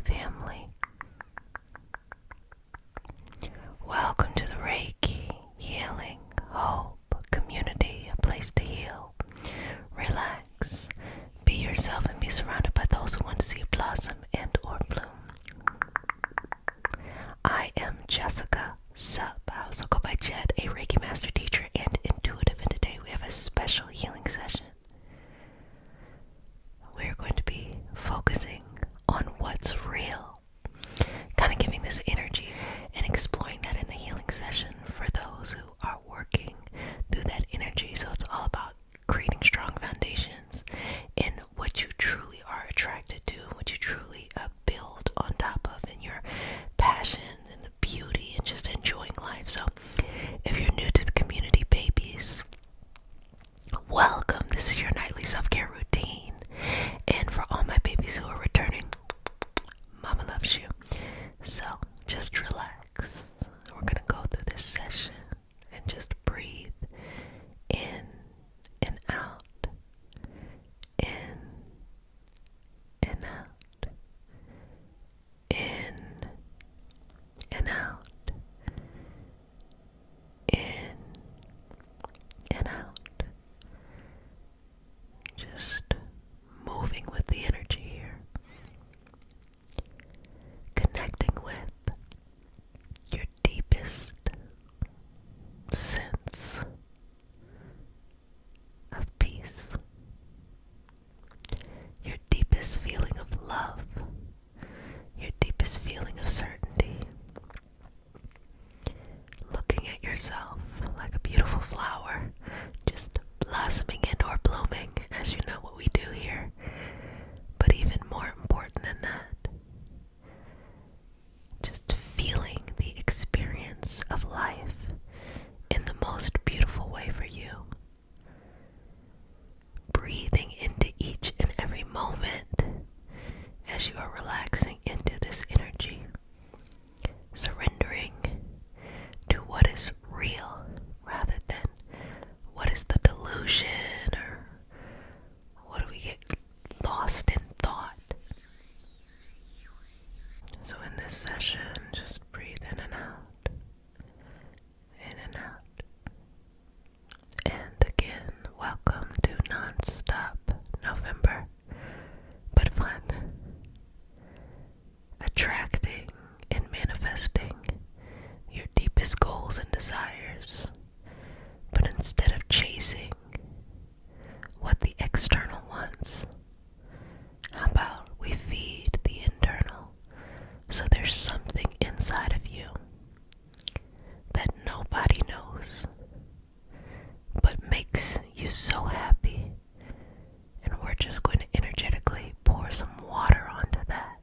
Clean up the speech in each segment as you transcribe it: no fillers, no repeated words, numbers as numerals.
family. Welcome to the Reiki Healing Hope Community, a place to heal, relax, be yourself, and be surrounded by those who want to see you blossom and or bloom. I am Jessica Sup. I also go by Jet, a Reiki master teacher and intuitive, and today we have a special healing session. We're going to be focusing on what's real, kind of giving this energy and exploring that in the healing session for those who are working through that energy. So it's all about creating strong foundations in what you truly are attracted to, what you truly build on top of, in your passion and the beauty and just enjoying life. So if you're new to the community, babies, welcome. This is your nightly self-care routine. And for all my babies who are returning, Mama loves you. So just relax. We're going to go through this session and just breathe in and out, in and out, in and out, in and out. Just moving with the energy here, connecting with your deepest sense of peace, your deepest feeling of love, your deepest feeling of certainty, looking at yourself like a beautiful flower, just blossoming and or blooming, as you know what we do here. But even more important than that, just feeling the experience of life in the most beautiful way for you. Breathing into each and every moment as you are relaxing into this energy, surrendering to what is real rather than what is the delusion, or what do we get lost in thought. So in this session, just breathe in and out, in and out. And again, welcome to non-stop November, but fun. Attracting and manifesting your deepest goals and desires. But instead of chasing what the external wants, how about we feed the internal? So there's something inside of you that nobody knows, but makes you so happy. And we're just going to energetically pour some water onto that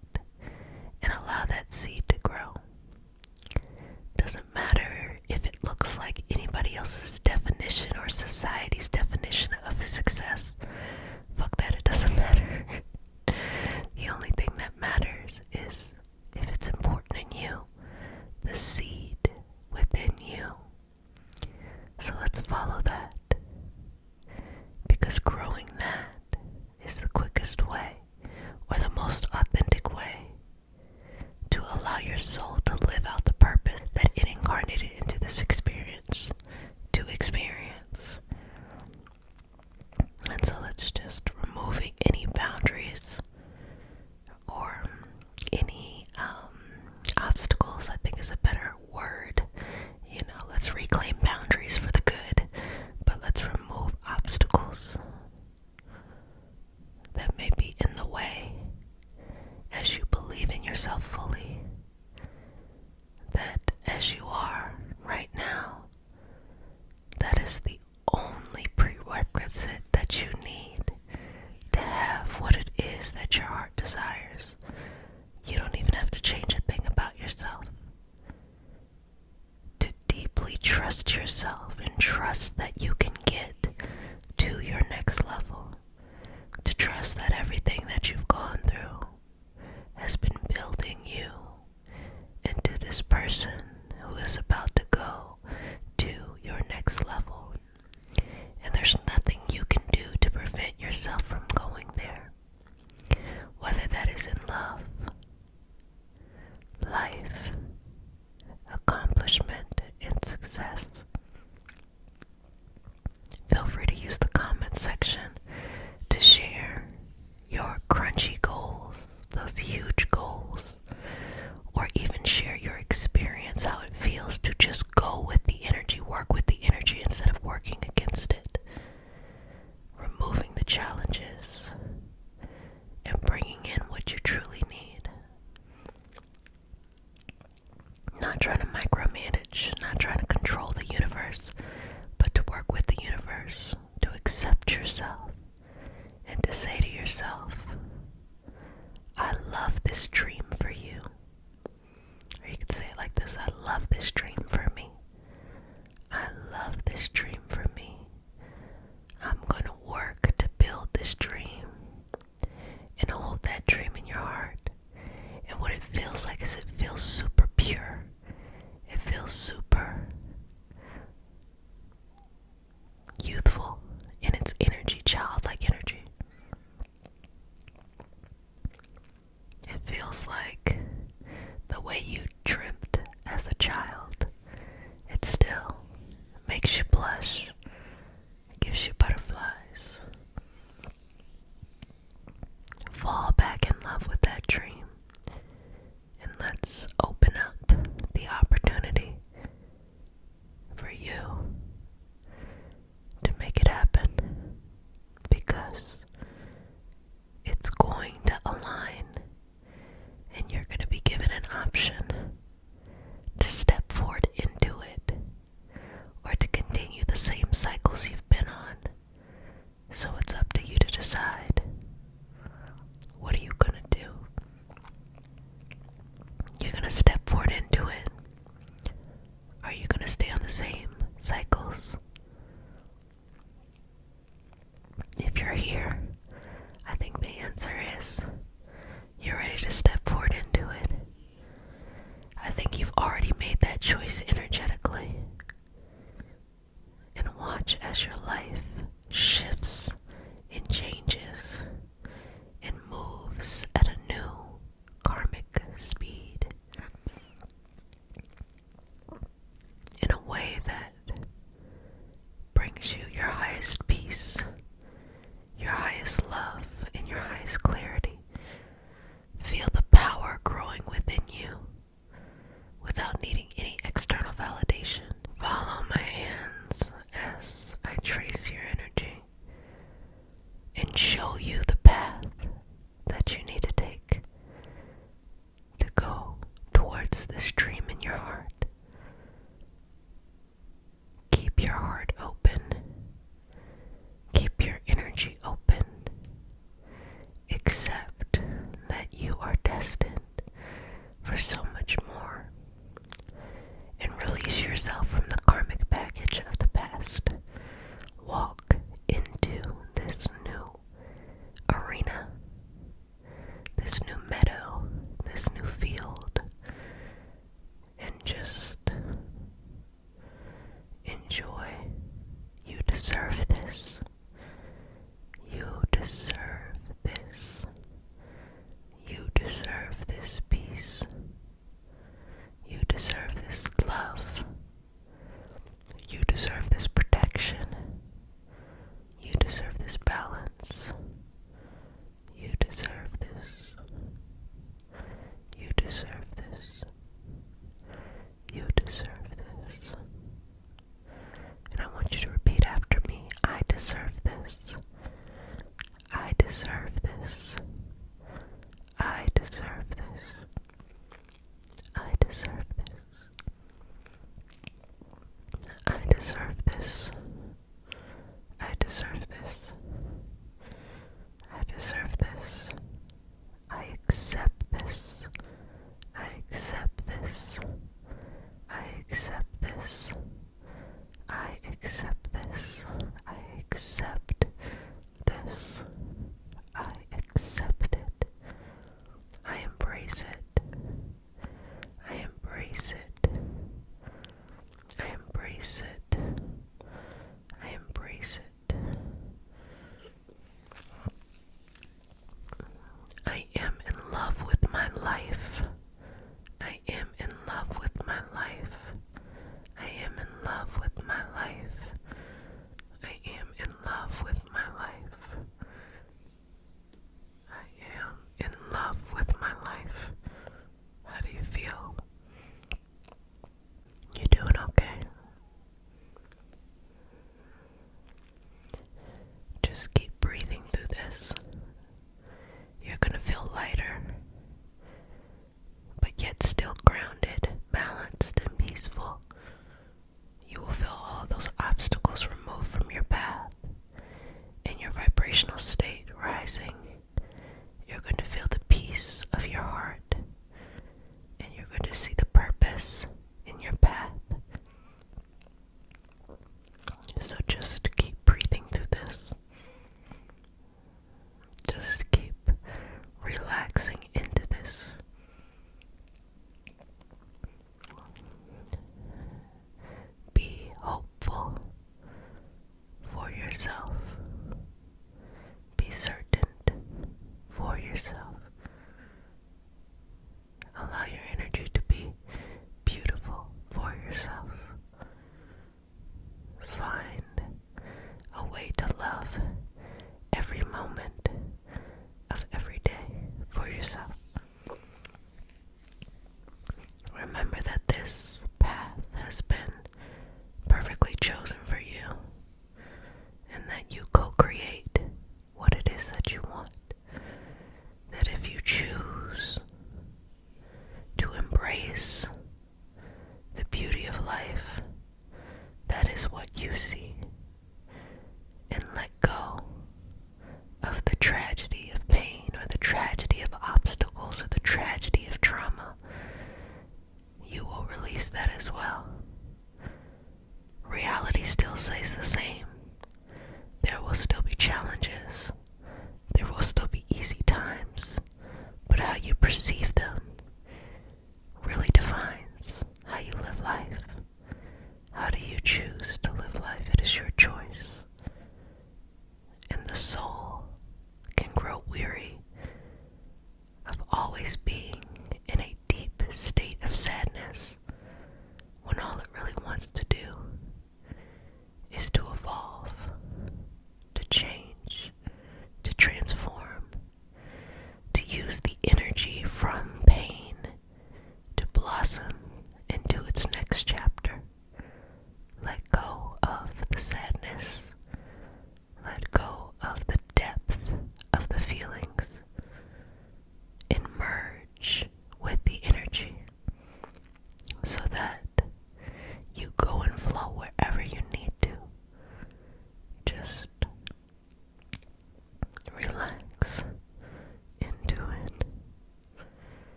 and allow that seed to grow. Doesn't matter if it looks like anybody else's definition or society's definition of success. Fuck that, it doesn't matter. The only thing that matters is if it's important in you, the seed within you. So let's follow that, because growing that is the quickest way, or the most authentic way, to allow your soul to live out the purpose that it incarnated into this experience to experience. And so let's just removing any boundaries or any obstacles, I think is a better word. Let's reclaim boundaries for the good, but let's remove obstacles that may be in the way as you believe in yourself fully, that as you are right now, that is the only prerequisite that you need to have what it is that your heart desires. You don't even have to change a thing about yourself. To deeply trust yourself and trust that you can get to your next level. To trust that everything that you've gone through has been building you into this person who is about to go to your next level. And there's nothing you can do to prevent yourself from going there. Whether that is in love, cycles. If you're here, I think the answer is you're ready to step forward into it. I think you've already made that choice energetically. And watch as your life shifts and changes and moves at a new karmic speed in a way that brings you your highest peace, your highest love, and your highest clarity. Feel the power growing within you without needing any external validation. Follow my hands as I trace your energy and show you the path that you need to take to go towards this dream in your heart. Keep your heart open. Keep your energy open. Accept that you are destined for so much more. And release yourself from the karmic baggage of the past. Walk into this new arena, this new meadow, this new field, and just enjoy. You deserve this. You deserve this. You deserve this peace. You deserve this love. You deserve this protection. You deserve this balance. You deserve this. You deserve this. You deserve this. And I want you to repeat after me. I deserve this. I deserve this. I deserve this. I deserve this. I deserve this. I deserve this. I deserve this. I accept this. I accept this. I accept this. I accept this. I accept this. I accept it. I embrace it. I embrace it. I embrace it. I embrace it. I am in love with my life. I am in love with my life. I am in love with my life. I am in love with my life. I am in love with my life. How do you feel? You doing okay? Just keep breathing through this. You're gonna feel lighter.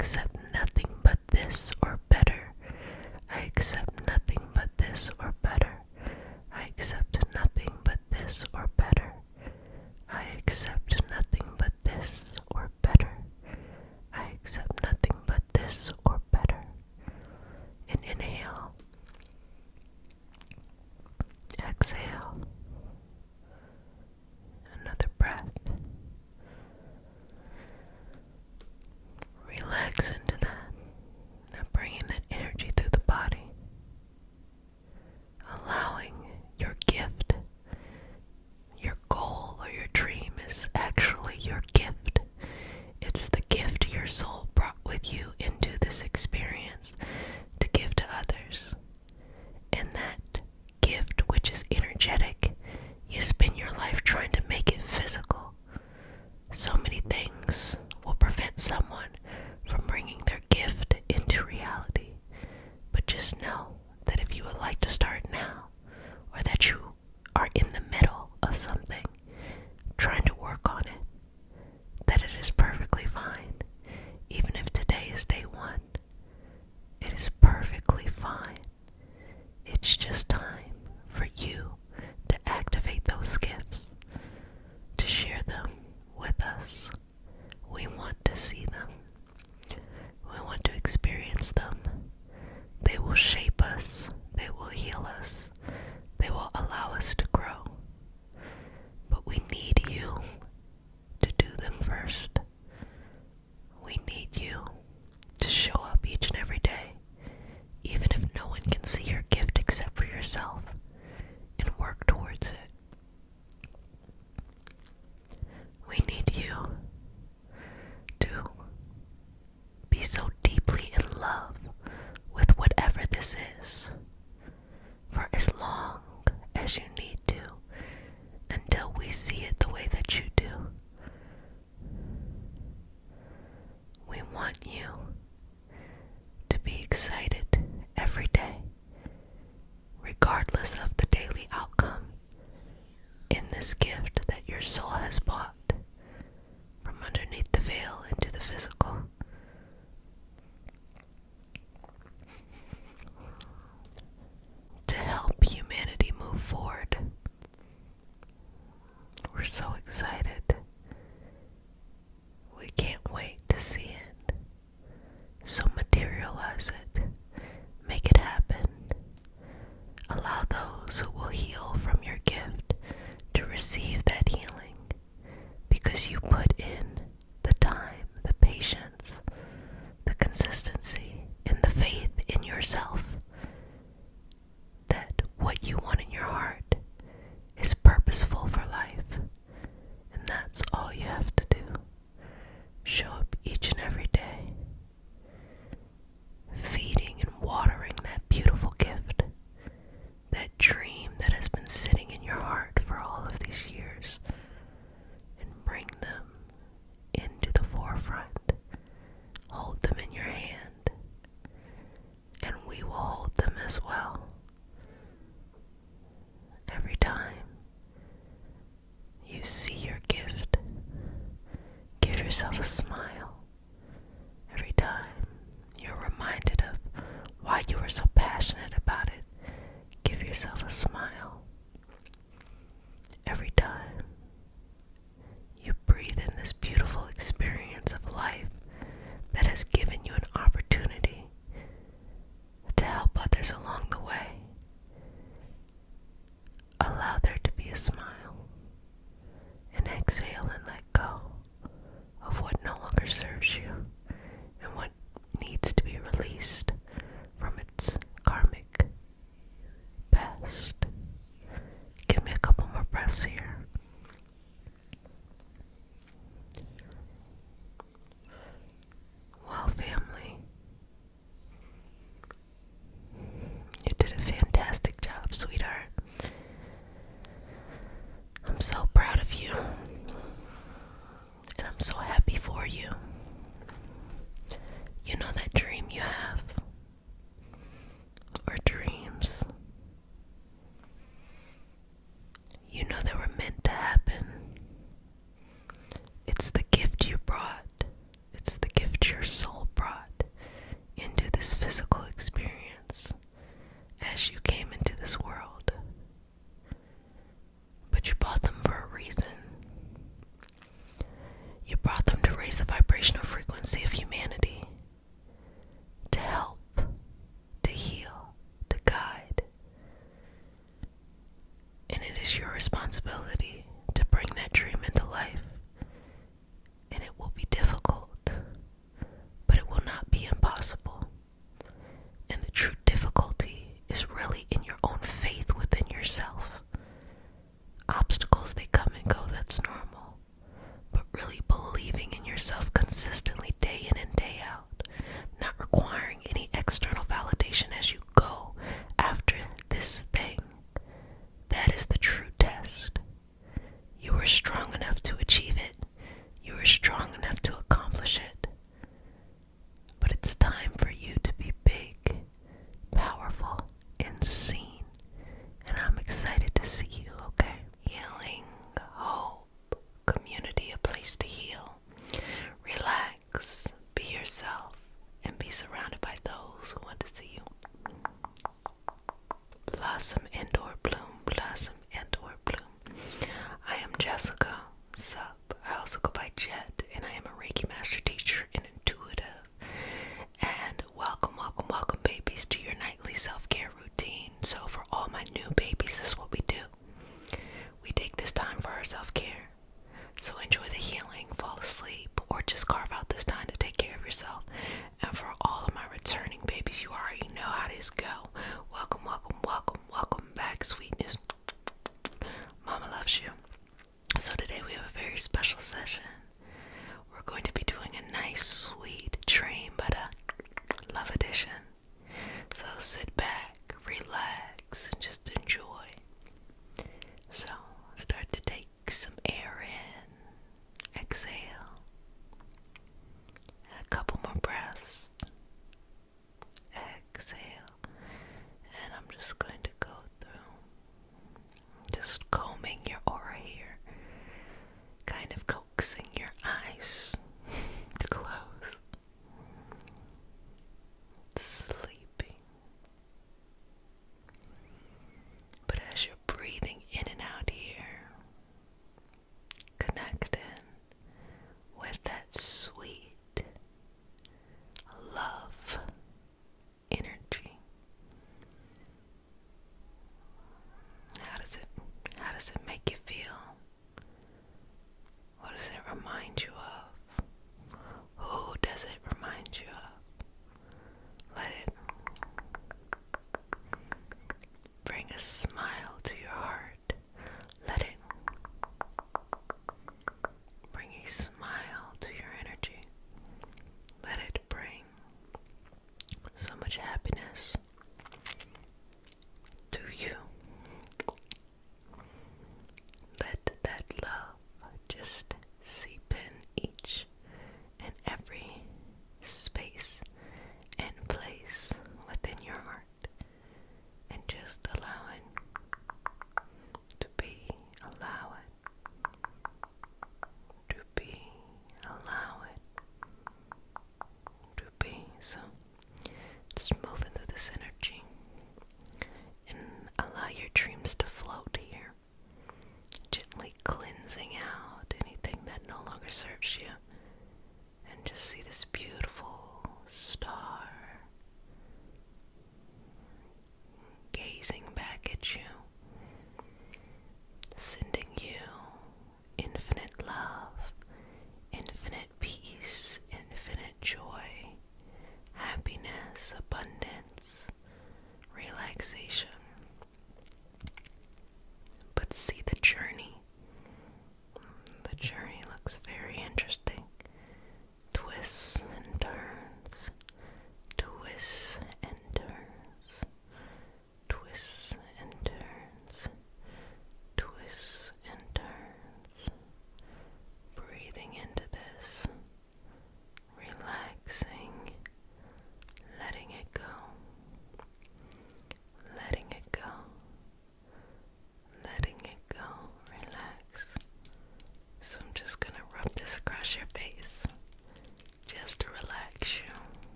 accept nothing but this or better. I accept nothing but this or better. I accept nothing but this or better. I accept nothing but this or better. I accept nothing but this or better. And inhale. Exhale. Another breath. Relax into that. Now bringing that energy through the body. Allowing your gift, your goal or your dream is actually your gift. It's the gift your soul brought with you into this experience to give to others. And that gift, which is energetic, you spend your life trying to make it physical. So many things will prevent someone from bringing their gift into reality. But just know that if you would like to start now, or that you are in the middle of something, trying to work on it, that it is perfectly fine. Even if today is day one, it is perfectly fine. It's just time for you to activate those gifts, to share them with us. We want to see them. We want to experience them. They will shape us. They will heal us. They will allow us to grow. But we need you to do them first. We need you to show up each and every day, even if no one can see your gift except for yourself, and work towards it. We need you to be so deeply in love with whatever this is for as long as you need to, until we see it the way that you do. We want you to be excited every day, regardless of the daily outcome, in this gift that your soul has bought from underneath the veil into the physical. To help humanity move forward. We're so excited. We can't wait to see it. So materialize it. Make it happen. Allow those who will heal from your gift to receive that healing, because you put in the time, the patience, the consistency, and the faith in yourself that what you want in your heart is purposeful for life. And that's all you have to do. Show up each and every day, feeding and watering that beautiful gift, that dream that has been sitting in your heart for all of these years, and bring them into the forefront. Hold them in your hand, and we will this physical experience as you came into this world. But you brought them for a reason. You brought them to raise the vibrational frequency of humanity, to help, to heal, to guide. And it is your responsibility to bring that dream into life. And it will be difficult, but it will not be impossible. And the true difficulty is really in your own faith within yourself. Obstacles, they come and go, that's normal. But really believing in yourself consistently day in and day out, not requiring any external validation as you go after this thing. That is the true test. You are strong enough to achieve it. You are strong enough to accomplish it. But it's time for you to be big, powerful, and seen. And I'm excited to see you, okay? Healing, hope, community, a place to heal. Relax, be yourself, and be surrounded by those who want to see you blossom and or bloom, blossom and or bloom. I am Jessica, sup. I also go by Jet, and I am a Reiki master teacher and intuitive. And welcome, welcome, welcome, babies, to your nightly self-care routine. So for all my new babies, this is what we do. We take this time for our self-care. So enjoy the healing, fall asleep, or just carve out this time to take care of yourself. And for all of my returning babies, you already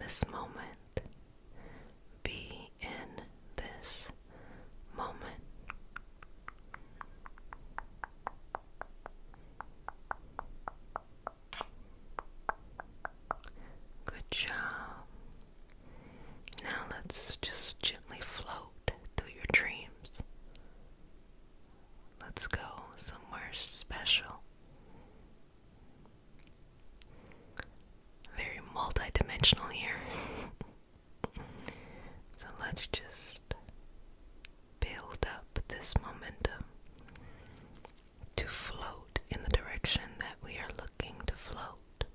this moment. Be in this moment. Good job. Now let's just gently float through your dreams. Let's go somewhere special. Very multi-dimensional here. So let's just build up this momentum to float in the direction that we are looking to float,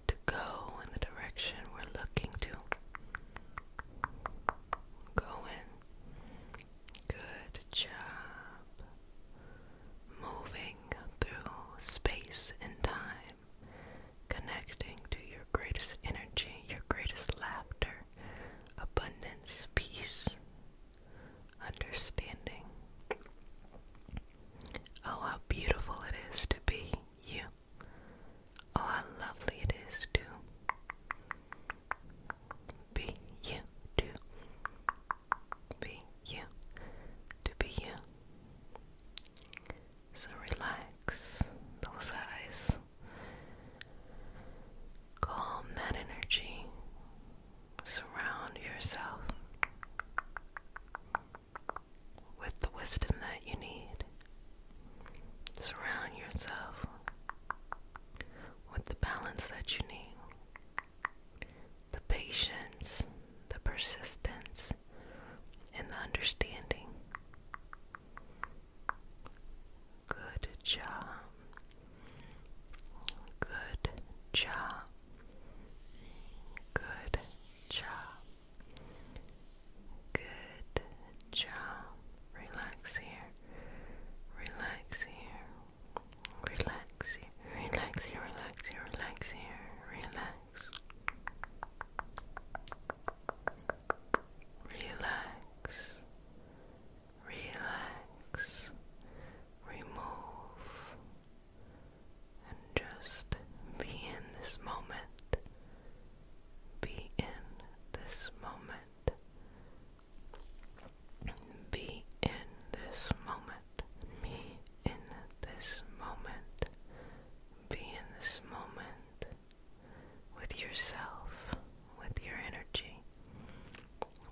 to go in the direction we're looking to go in. Good job. Moving through space and time, connecting to your greatest energy, your greatest laughter, abundance, peace, understanding. Oh, how beautiful it is to be you. Oh, how lovely it is to be you, to be you, to be you. So relax those eyes. Calm that energy. Surround yourself with the wisdom that you need. Surround yourself with the balance that you need. The patience, the persistence, and the understanding. Good job. Good job. Good job. Good job. Relax here. Relax here. Relax here. Relax here. Relax here. Relax here. Relax. Relax. Relax. Remove. And just be in this moment. Be in this moment. Be in this moment. Be in this moment. Be in this moment with yourself, with your energy,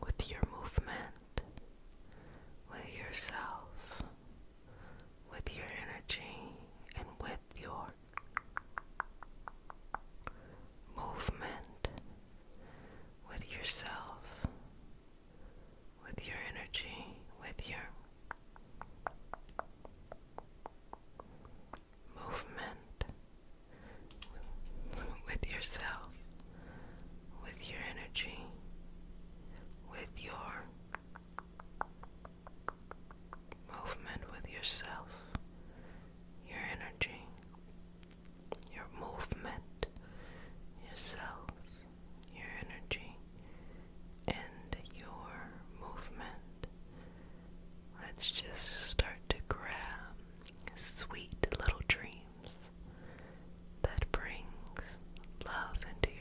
with your movement, with yourself, with your energy, and with your movement, with yourself, with your energy, with your movement, with yourself, with your energy, with your movement, with yourself, your energy, your movement, yourself, your energy, and your movement. Let's just start to grab sweet little dreams that brings love into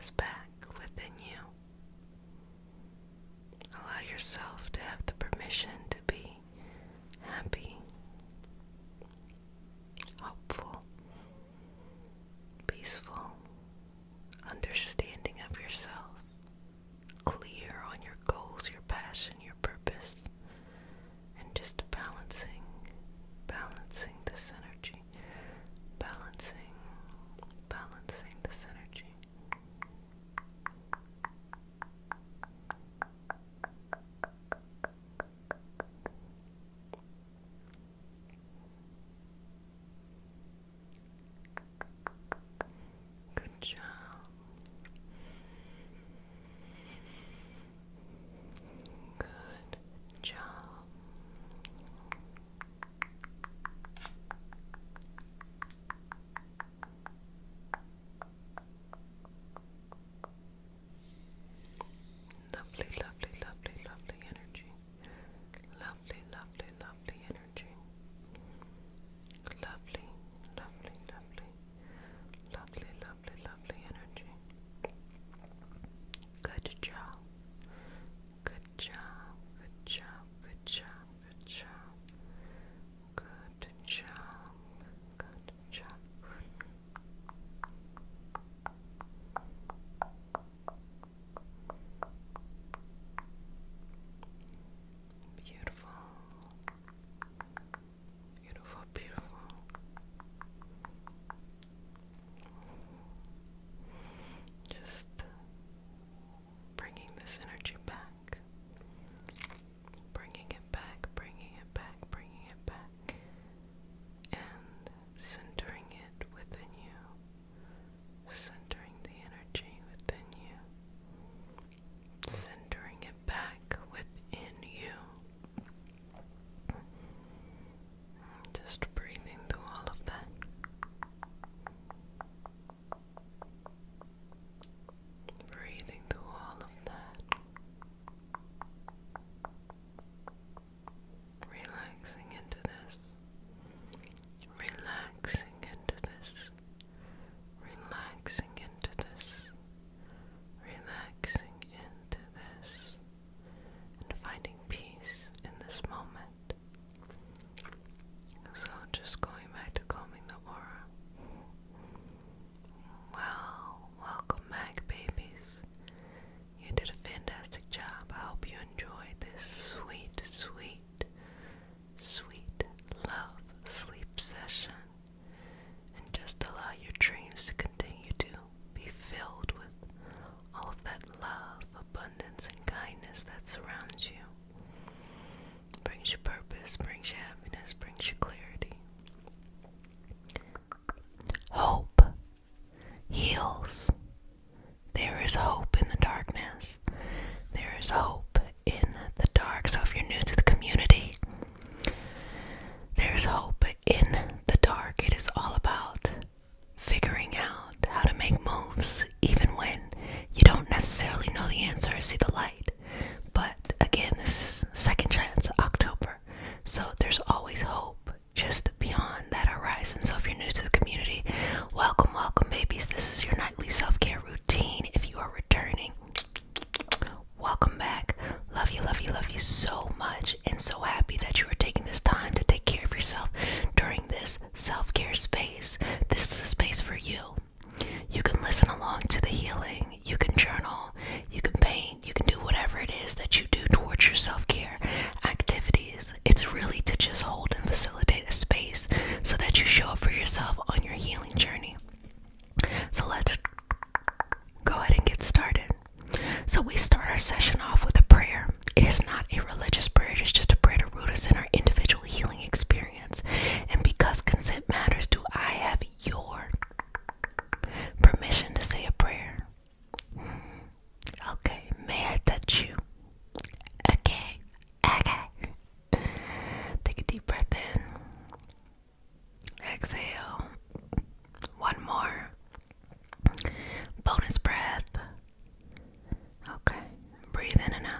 awareness back within you. Allow yourself to have the permission to be happy, hopeful, peaceful, understanding of yourself, clear on your goals, your passion, your purpose, and just balancing this energy, balancing this energy. Good job. Good job. Lovely, lovely, lovely, lovely energy. Lovely, lovely, lovely energy. Lovely, lovely, lovely, lovely, lovely, lovely energy. Good job. Good job. Good job. Good job. Good job. Good job. Good job. Beautiful. Beautiful, beautiful. Just bringing this energy back. Bringing it back, bringing it back, bringing it back. And centering it within you. Centering the energy within you. Centering it back within you. Just breathing through all of that. Breathing through all of that. Relaxing into this. Relaxing into this. Relaxing into this. Relaxing into this. And finding peace in this moment. So just going back to combing the aura. Well, welcome back, babies. You did a fantastic job. I hope you enjoyed this sweet, sweet, sweet love sleep session. And just allow your dreams to continue to be filled with all of that love, abundance, and kindness that surrounds you. Brings you purpose, brings you happiness, brings you clarity. Hope heals. There is hope in the darkness. There is hope in the dark. So if you're new to the community, there's hope in the dark. It is all about figuring out how to make moves even when you don't necessarily know the answer or see the light. But again, this is Second Chance October, so there's always hope just beyond that horizon. So if you're new to the community, welcome, welcome, babies. This is your nightly self-care routine. If you are returning, welcome back. Love you, love you, love you so much, and so happy that you are taking this time to take care of yourself during this self-care space. This is a space for you. You can listen along to the healing. You can journal. You can paint. You can do whatever it is that you do towards your self-care activities. It's really to just hold and facilitate a space so that you show up for yourself on your healing journey. So let's go ahead and get started. So we start our session off with a prayer. It is not a religious prayer. It's just a prayer to root us in our individual healing experience. And because consent matters, do I have your permission to say a prayer? Okay, may I touch you? Okay. Take a deep breath in. Exhale. One more. Bonus breath. Okay, breathe in and out.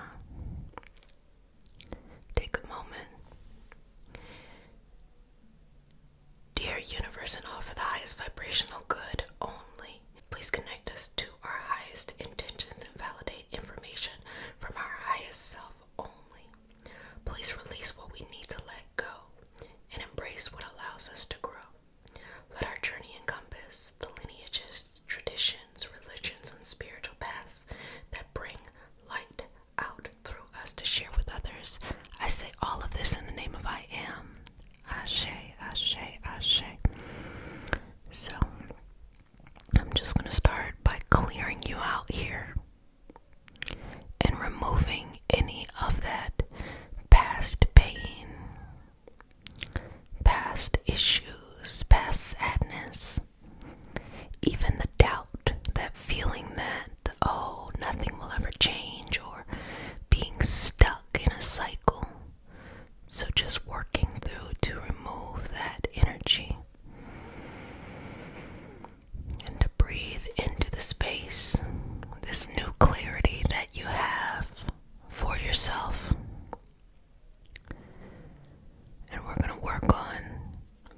you out here and removing any of that past pain, past issues, past sadness, even the doubt, that feeling that, oh, nothing will ever change, or being stuck in a cycle. So just working through to remove that energy and to breathe into the space, this new clarity that you have for yourself. And we're going to work on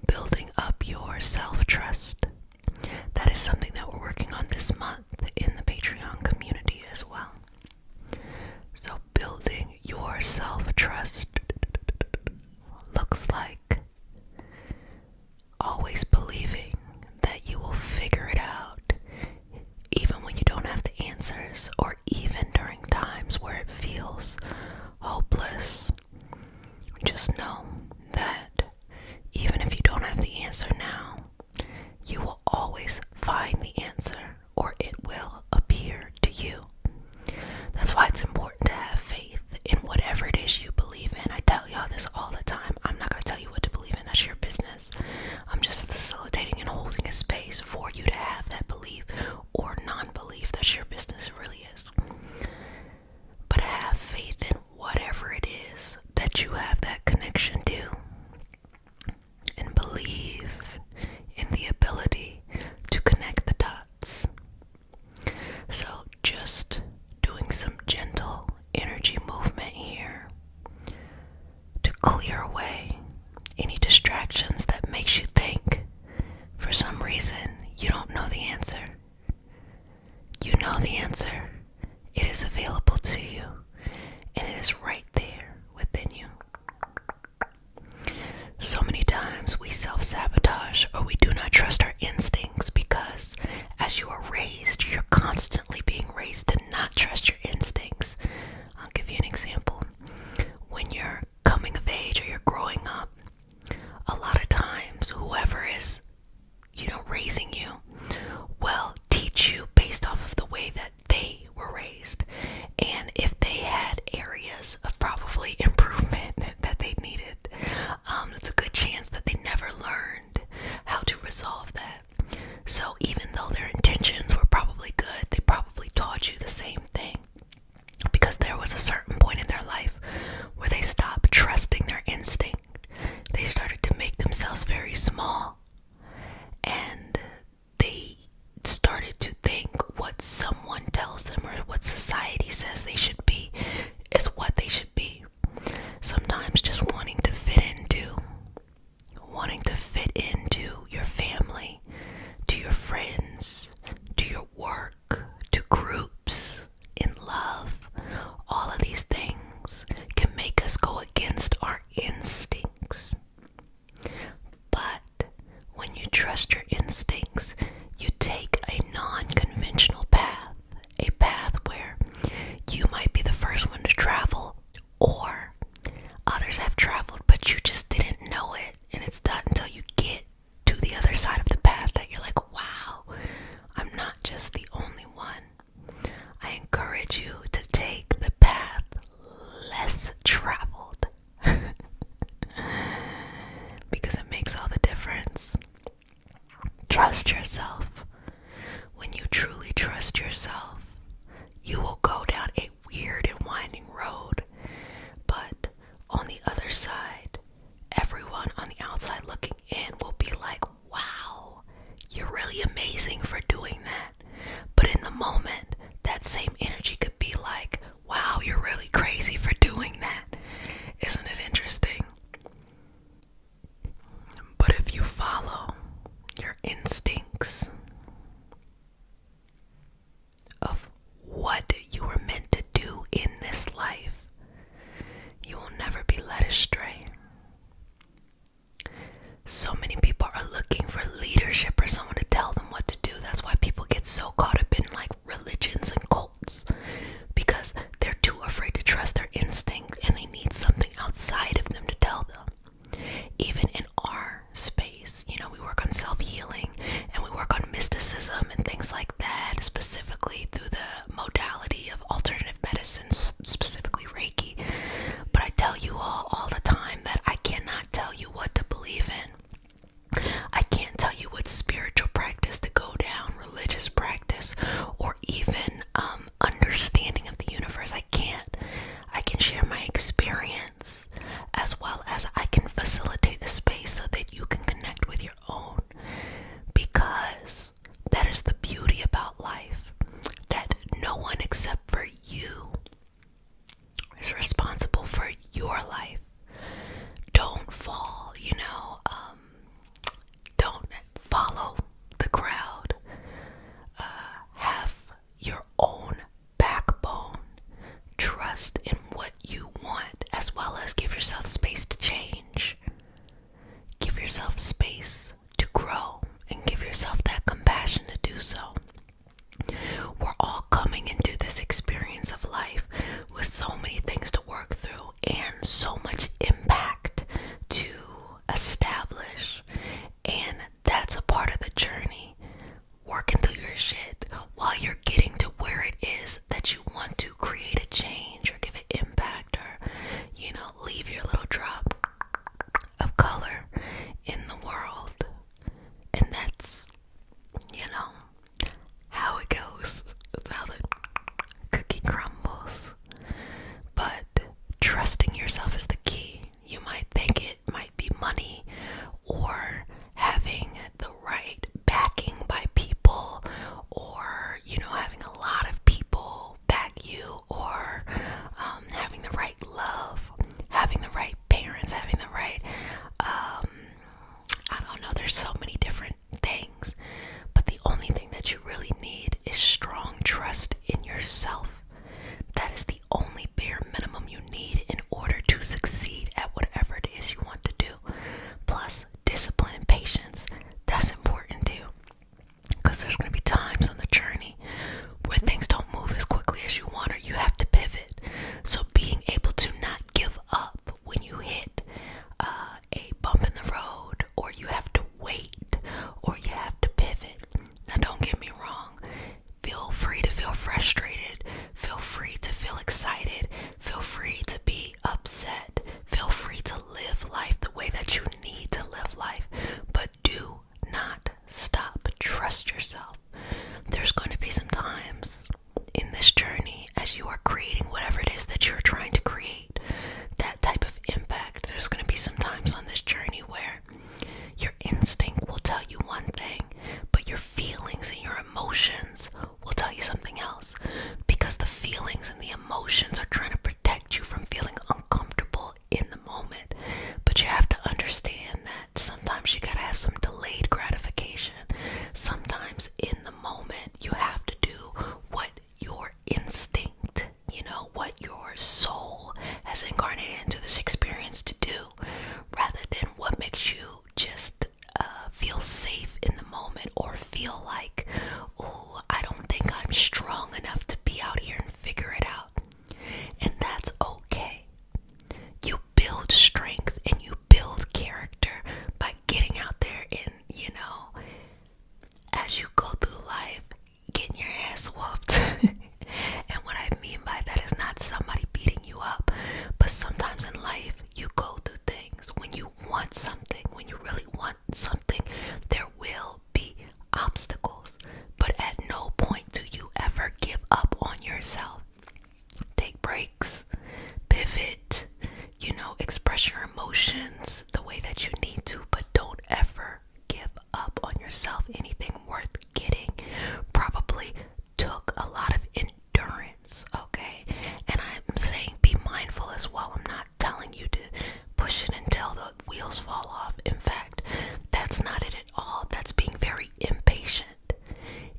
building up your self-trust. That is something that we're working on this month in the Patreon community as well. So building your self-trust looks like always believing that you will figure it out, even when you don't have the answers, or even during times where it feels hopeless. Just know that even if you don't have the answer now, you will always find the answer, or it will appear to you. That's why it's important to have faith in whatever it is you believe in. I tell y'all this all the time. I'm not going to tell you what to believe in. That's your business. I'm just facilitating and holding a space for you to have that belief or non-belief. That's your business. It really is. But have faith in whatever it is that you have that connection to. And believe in the ability to connect the dots. So just doing some gentle energy movement here to clear away any distractions that makes you think for some reason you don't know the answer. You know the answer. It is available to you, and it is right there within you. So many times we self-sabotage, or we do not trust our instincts, because as you are raised, you're constantly being raised to not trust your instincts. I'll give you an example. When you're coming of age or you're growing up, a lot of times whoever is, raising you will teach you based off of the way that they were raised. And if they had areas of probably improvement that they needed, it's a good chance that they never learned how to resolve that. So even though their intentions were probably good, they probably taught you the same thing, because there was a certain point in their life where they stopped trusting their instinct. They started to make themselves very small, and they started to think what someone tells them or what society says they should be is what they should be. Sometimes just wanting to fit into your family, to your friends, to your work, to groups, in love. All of these things can make us go against our instincts. But when you trust your instincts, you take a non-conventional path, a path where you might be the first one to travel, or others have traveled, but you just didn't know it. And it's not until you get to the other side of the path that you're like, wow, I'm not just the only one. I encourage you to take the path less traveled because it makes all the difference. Trust yourself. When you truly trust yourself, you will go down a weird and winding road, but on the other side, everyone on the outside looking in will be like, wow, you're really amazing for doing that. But in the moment, that same energy could be like, wow, you're really crazy for doing that. Isn't it interesting? But if you follow your instincts of what you were meant to do in this life, you will never be led astray. So many people are looking for leadership or someone to tell them what to do. That's why people get so caught up in like religions and cults, because they're too afraid to trust their instinct and they need something outside of them to tell them. Even in our space, we work on self-healing and we work on mysticism and things like that, specifically through the modality of alternative medicine, specifically Reiki. But I tell you all the time that I cannot tell you what to believe in. I can't tell you what spiritual practice to go down, religious practice, or even understanding of the universe. I can't. I can share my experience, as well as I can facilitate a space so that you can connect with your own. Because that is the beauty about life, that no one except for you is responsible for your life. Don't fall, don't follow the crowd. Have your own backbone. Trust in what you want, as well as give yourself space to change. Give yourself space to grow, and give yourself that compassion to do so. We're all coming into this experience of life with so many things to work through and so much impact to establish. And that's a part of the journey. Working through your shit while you're getting to where it is that you want to create a change or give it impact, or, leave your little drop of color in the world. And that's, how it goes. It's how the cookie crumbles. But trusting yourself is the key. You might think it might be money, or having the right backing by people, or having a lot of people back you, or having the right love, having the right parents, having the right I don't know, there's so many different things, but the only thing that you really need is strong trust in yourself. That is the only bare minimum you need in order to succeed at whatever it is you want to do. Plus, discipline and patience. That's important too. Because there's going to be times on the journey where things don't move as quickly as you want, or you have to pivot. So being able to not give up when you hit a bump in the road, or you have to wait, or you have to pivot. Now, don't get me wrong. Feel free to feel frustrated. Feel free to feel excited. Feel free to be upset. Feel free to live life the way that you need to live life. But do not stop. Trust yourself. There's going to be some times in this journey, as you are creating whatever it is that you're trying to create, that type of impact, there's going to be some times on this journey where your instinct will tell you one thing, but your feelings and your emotions will tell you something else. Because the feelings and the emotions are trying to protect you from feeling uncomfortable in the moment. But you have to understand that sometimes you gotta have some delayed gratification. Sometimes in the moment you have to do what your instinct, what your soul has incarnated into this experience to do, rather than what makes you just feel safe in the moment, or feel like, oh, I don't think I'm strong enough to be out here and figure it out. And that's okay. You build strength and you build character by getting out there and, as you go through life, getting your ass whooped. And what I mean by that is not somebody beating you up, but sometimes in life you go through things. When you want something, when you really want something, there will be obstacles. But at no point do you ever give up on yourself. Take breaks, pivot, express your emotions the way that you need to, but don't ever give up on yourself. Anything worth getting probably took a lot of endurance, okay? And I'm saying be mindful as well. I'm not telling you to push it until the wheels fall off. In fact, that's not it at all. That's being very impatient.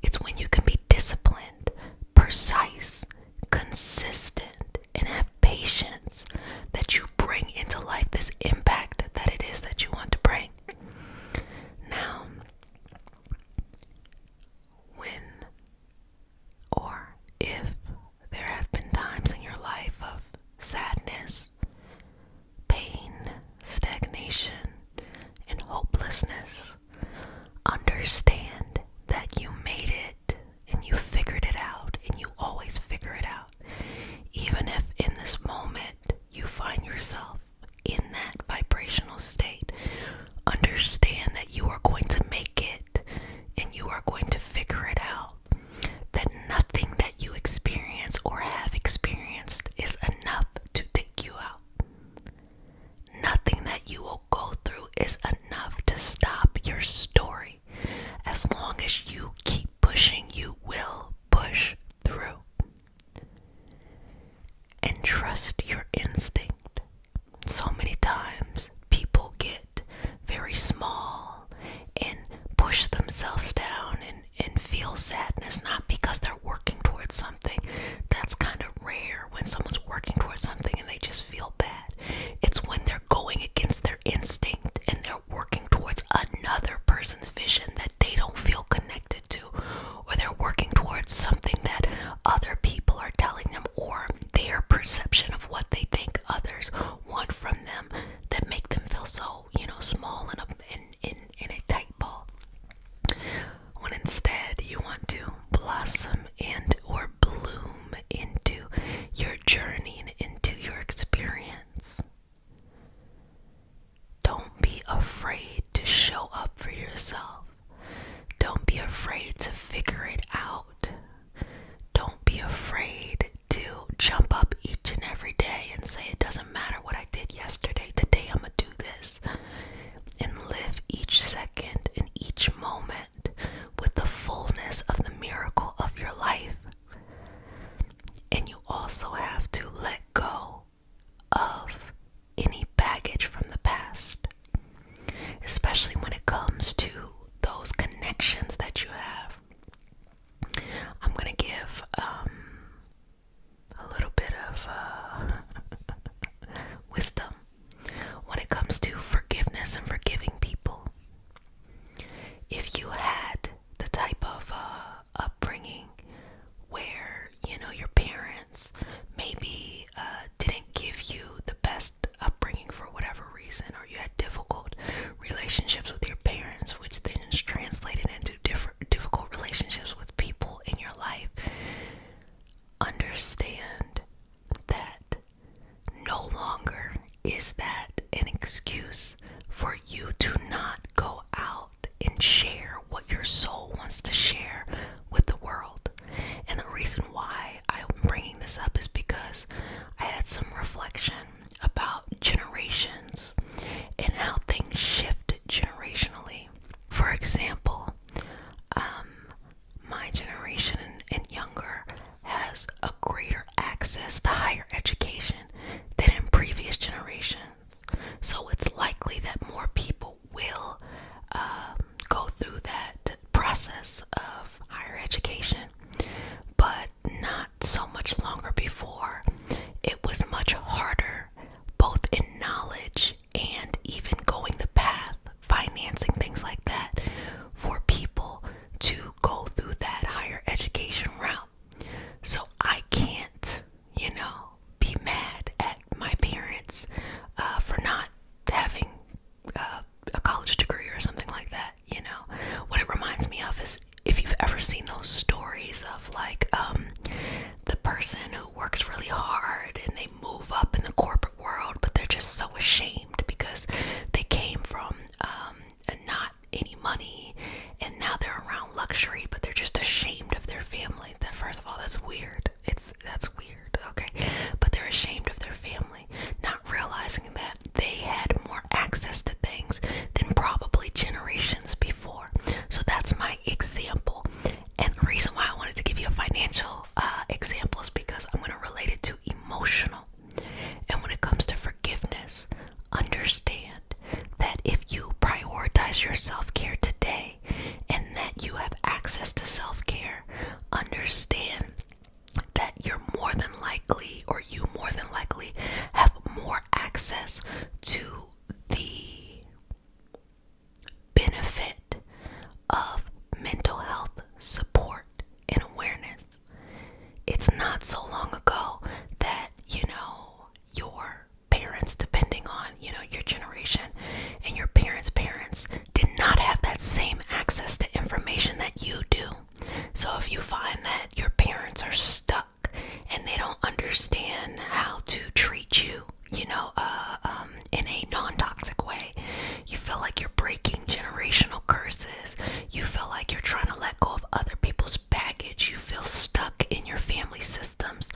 It's when you can be disciplined, precise, consistent, and have patience that you bring into life this impact that it is that you want to bring. Now, when or if there have been times in your life of sadness, pain, stagnation, and hopelessness, understand that you made it and you figured it out and you trust your instinct. So many times people get very small and push themselves down and feel sadness, not because they're working towards something. That's kind of rare when someone's working towards something and they just feel bad. It's when they're going against their instinct and they're working towards another person's vision that they don't feel connected to, or they're working towards something that other people are telling them, or their perception of what they think others want from them, that make them feel so, small in a tight ball. When instead you want to blossom and or bloom into your journey and into your experience. Don't be afraid to show up for yourself. Don't be afraid to figure it out. Don't be afraid to jump up each and every day and say, it doesn't matter what I did yesterday, today I'm gonna do this. And live each second and each moment with the fullness of the miracle of your life. And you also have to let go of any baggage from the past, especially when it comes to those connections that you have. I'm going to give a little bit of wisdom when it comes to forgiveness and forgiving people. If you had the type of upbringing where, your parents maybe didn't give you the best upbringing for whatever reason, or you had difficult relationships with your parents, which then is translated into difficult relationships with people in your life, understand that no longer is that an excuse for you to not go out and share what your soul wants to share with the world. And the reason why I'm bringing this up is because I had some reflection about generations and how things shift generationally. For example, my generation and younger has a greater access to higher education than in previous generations. So it's likely that more people will go through that process of higher education, but not so much longer before. It was much harder, both in knowledge and even going the path, financing, things like that, for people to go through that higher education route. So I can't, be mad at my parents for not having a college degree or something like that. What it reminds me of is, if you've ever seen those stories of like the person who works really hard and they move up in the corporate world, but they're just so ashamed because they came from not any money, and now they're around luxury, but they're just ashamed of their family. That, first of all, that's weird. That's weird, okay? But they're ashamed of their family, not realizing that they had more access to things than probably generations before. So that's my example. And the reason why I wanted to give you a financial example is because I'm going to relate it to emotional. And when it comes to forgiveness, understand that if you prioritize your self-care today and that you have access to self-care, understand that you're more than likely, or you more than likely have more access to the benefit of mental health support and awareness. It's not so long ago that, your parents, depending on, your generation, and your parents' parents did not have that same access to information that you do. So if you find that your parents are stuck and they don't understand how to treat you, in a non-toxic way, you feel like you're breaking generational curses, you feel like you're trying to let go of other people's baggage, you feel stuck in your family systems,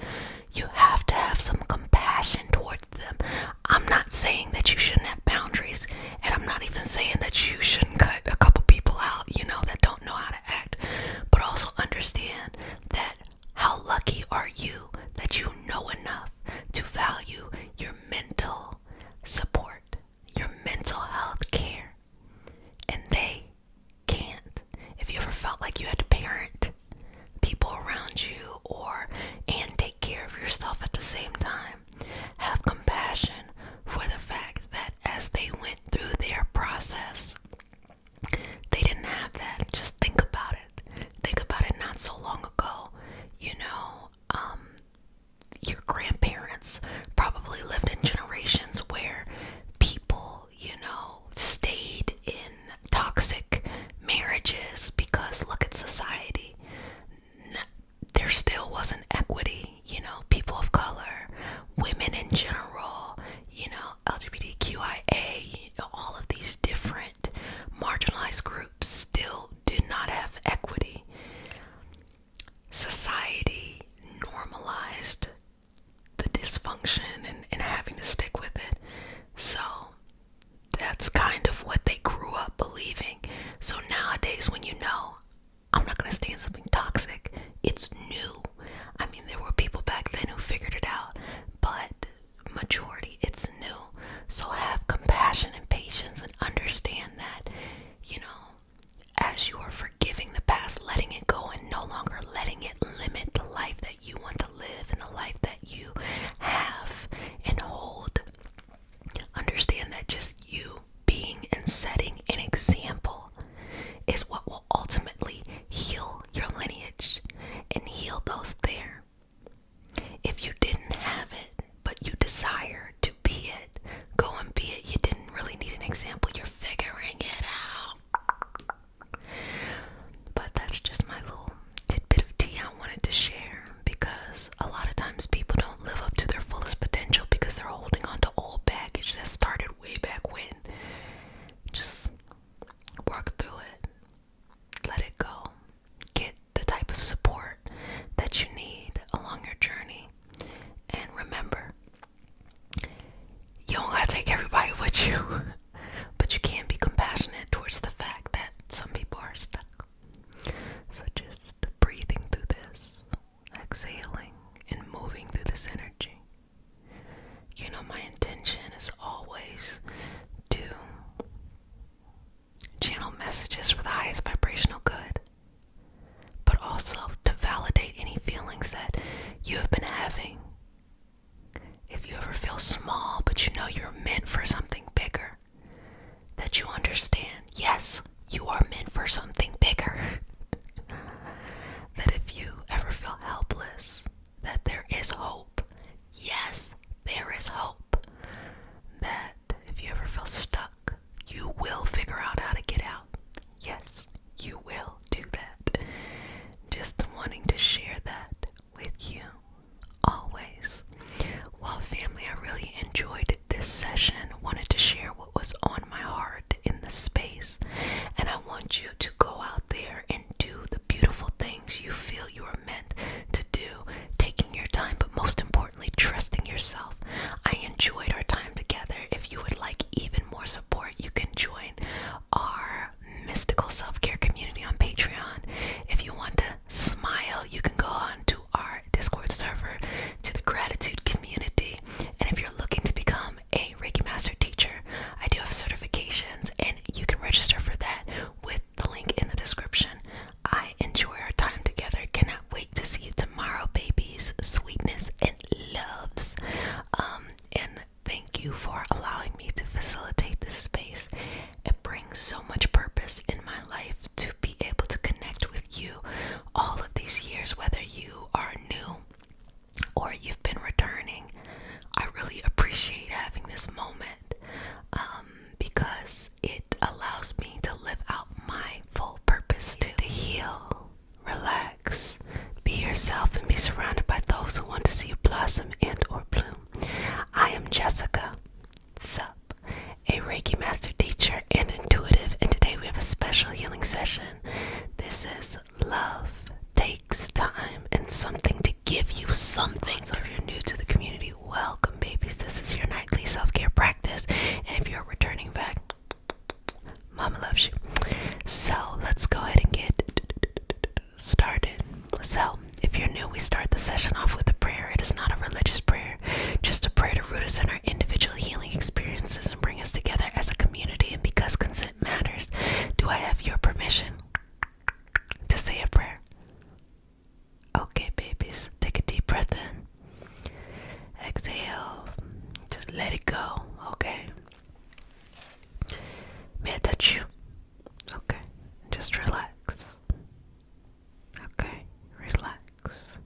equity, people of color, women in general, LGBTQIA, all of these different marginalized groups still did not have equity. Society normalized the dysfunction and having to stick with it. So that's kind of what they grew up believing. So nowadays, when I'm not going to stay in something toxic, it's new. I mean, there were people back then who figured it out, but majority, it's new. So have compassion and patience and understand that, as you are forgiving the past, letting it go and no longer letting it limit the life that you want to live and the life that you have and hold. Understand that just you being and setting an example is what will ultimately heal your lineage and heal those there. If you didn't have it, but you desire to be it, go and be it. You didn't really need an example. You're figuring it out. But that's just my little tidbit of tea I wanted to share, because a lot of times people don't live up to their fullest potential because they're holding on to old baggage that started way back when. Just work through it. Let it go. Get the type of support that you need along your journey. And remember, you don't gotta take everybody with you, but you can be compassionate towards the fact that some people are stuck. So just breathing through this, exhaling, and moving through this energy. My intention is always to channel messages for the highest vibrational good, but also to validate any feelings that you have been having. If you ever feel small, but you're meant for something bigger, that you understand, yes, you are meant for something bigger. That if you ever feel helpless, that there is hope. Yes, there is hope. That if you ever feel stuck, you will figure out how to get out. Yes, you will do that. Just wanting to share that with you always. Well, family, I really enjoyed this session. Wanted to share what was on my heart in the space. And I want you to go out there and do the beautiful things you feel you are meant to do. Taking your time, but most importantly, trusting yourself. I enjoyed our time together. If you would like even more support, you can join our mystical self-care community on Patreon. If you want to smile, you can go on to our Discord server, to the gratitude community. And if you're looking to become a Reiki Master Teacher, I do have certifications, and you can register for that with the link in the description. I enjoy our time together. Cannot wait to see you tomorrow, babies. Sweetness and loves. And thank you for allowing me to facilitate this space. It brings so much purpose in my life to be able to connect with you all of these years, whether you are new or you've been returning. I really appreciate having this moment because it allows me to live out my full purpose to heal, relax, be yourself, and be surrounded by those who want to see you blossom and or bloom. I am Jessica, sup, a Reiki Master Teacher and Intuitive, and today we have a special healing session. This is Love Takes Time and Something to Give You Something. So if you're new to the community, welcome, babies. This is your nightly self-care practice, and if you're returning back, Mama loves you. So let's go ahead and get started. So if you're new, we start the session off with a prayer. It is not a religious prayer, just a prayer to root us in our individual healing experiences and bring us together as a community. And because consent matters, do I have your permission to say a prayer? Okay, babies, take a deep breath in. Exhale. Just let it go, okay? May I touch you? Okay. Just relax. Okay, relax.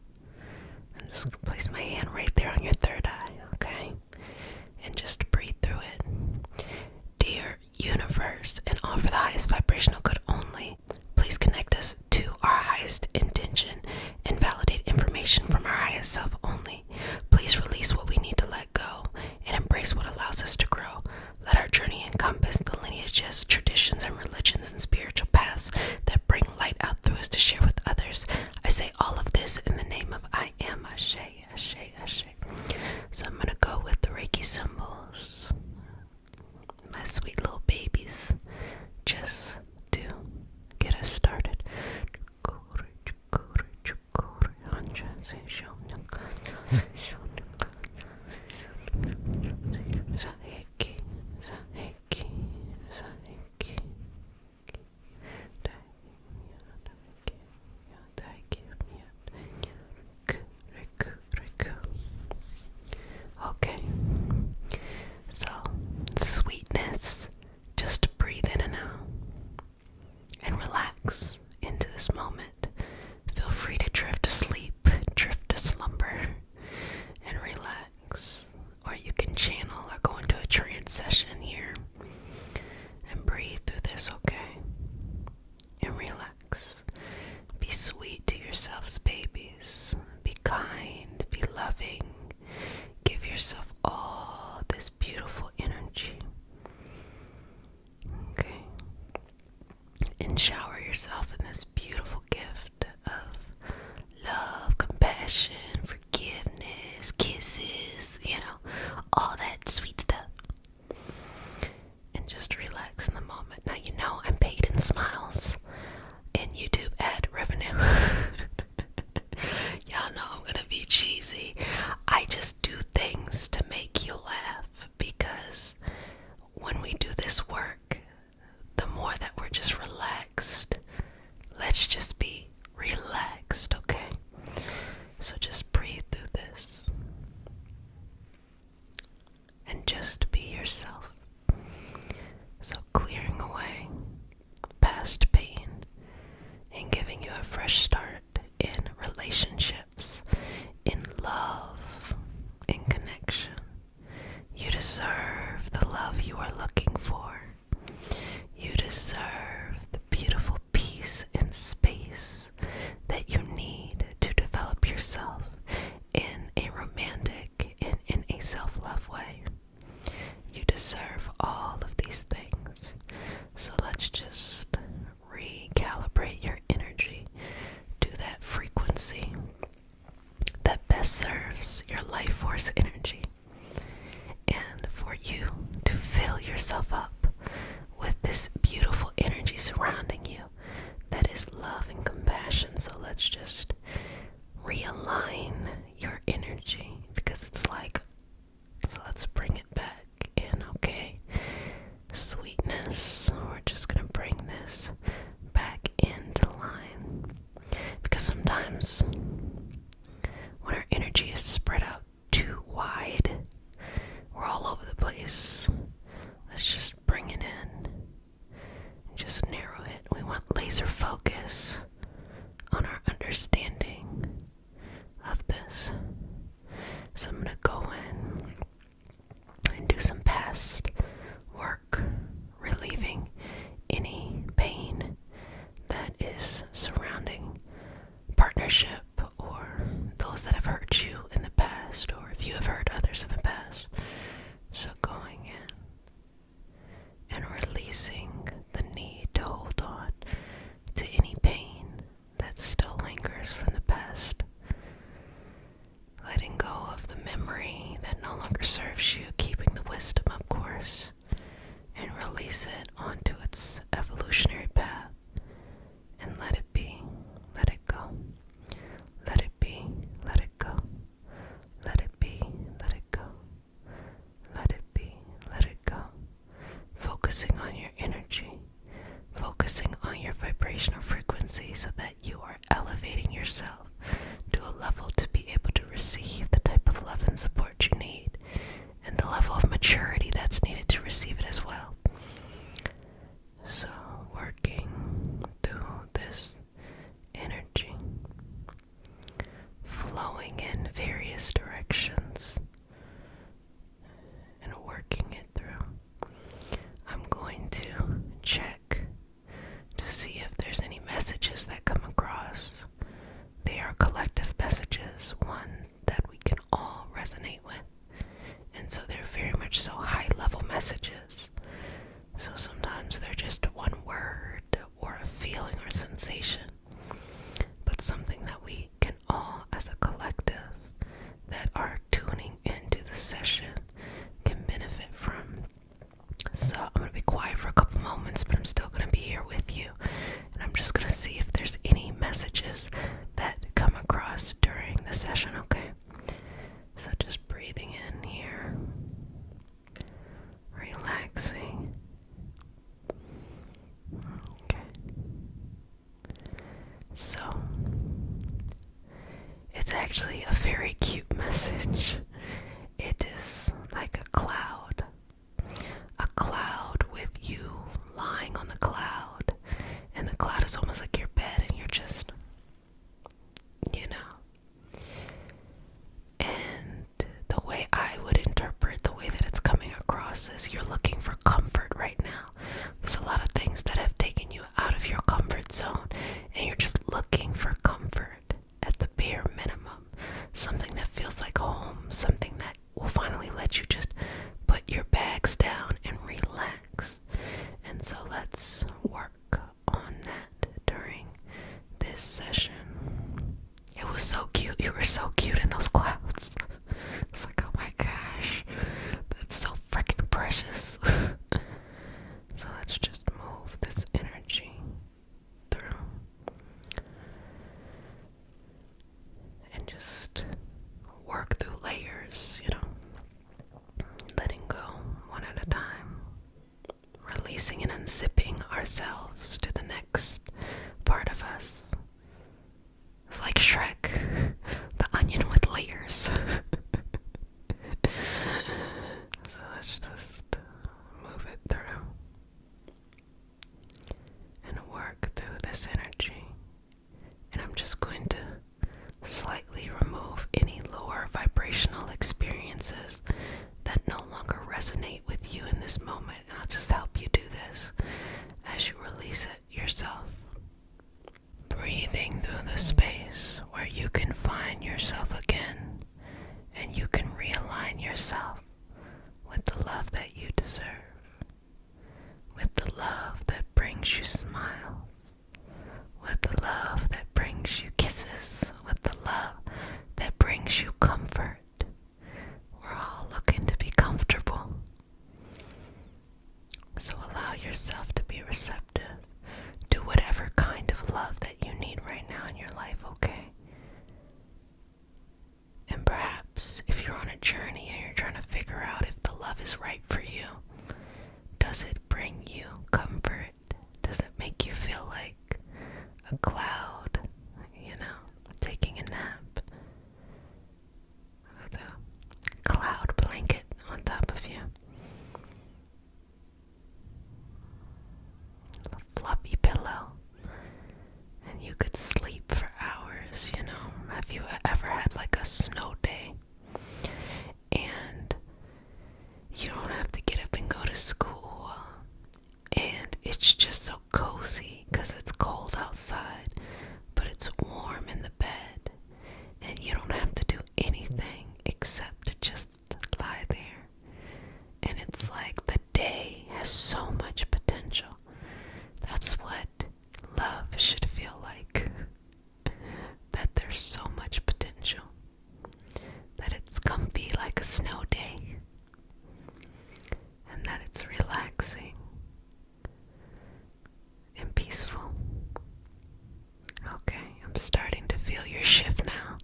best serves your life force energy, and for you to fill yourself up with this beautiful energy surrounding you that is love and compassion. So let's just realign your energy, because it's like, so let's bring it back in, okay? Sweetness, we're just gonna bring this back into line, because sometimes when our energy is spread out too wide, we're all over the place. Let's just bring it in and just narrow it. We want laser focus on our understanding of this. So I'm gonna go in and do some past work, relieving any pain that is surrounding partnership, or those that have hurt you in the past, or if you have hurt others in the past. So going in and releasing the need to hold on to any pain that still lingers from the past. Letting go of the memory that no longer serves you, keeping the wisdom, of course, and release it onto its evolutionary path. And let it be, let it go. Let it be, let it go. Let it be, let it go. Let it be, let it go. Focusing on your energy, focusing on your vibrational frequency, so that you are elevating yourself to a level to be able to receive the type of love and support you need, and the level of maturity that's needed to receive it as well. So working through this energy, flowing in various directions and working it through. I'm going to check to see if there's any messages that come across. They are collective messages, one that we can all resonate with. And so they're very much so high level messages. So sometimes they're just one word or a feeling or sensation, but something that we can all, as a collective that are tuning into the session, can benefit from. So I'm going to be quiet for a couple moments, but I'm still going to be here with you. And I'm just going to see if there's any messages that come across during the session, okay? So just breathing in here, relaxing. Okay. So it's actually a very cute message. It is like a cloud with you lying on the cloud, and the cloud is almost like your bed, and you're just, and the way I would interpret the way that it's coming across is you're looking for comfort right now. There's a lot of things that have taken you out of your comfort zone, and you're just looking for comfort at the bare minimum. Something that feels like home, something that will finally let you just put your bags down and relax. And so let's work on that during this session. It was so cute. You were so cute in those clouds. It's like, oh my gosh, that's so freaking precious. So let's just move this energy through and just work through layers, letting go one at a time, releasing and unzipping ourselves to the next part of us. It's like Shrek, the onion with layers. is right for you? Does it bring you comfort? Does it make you feel like a cloud, taking a nap with a cloud blanket on top of you? A fluffy pillow, and you could sleep for hours. Have you ever had like a snow day and you don't have to get up and go to school, and it's just so cozy because it's cold outside, but it's warm in the bed, and you don't have to do anything except just lie there, and it's like the day has so much potential. That's what love should feel like. That there's so much potential. That it's comfy like a snow day. And that it's relaxing and peaceful. Okay, I'm starting to feel your shift now.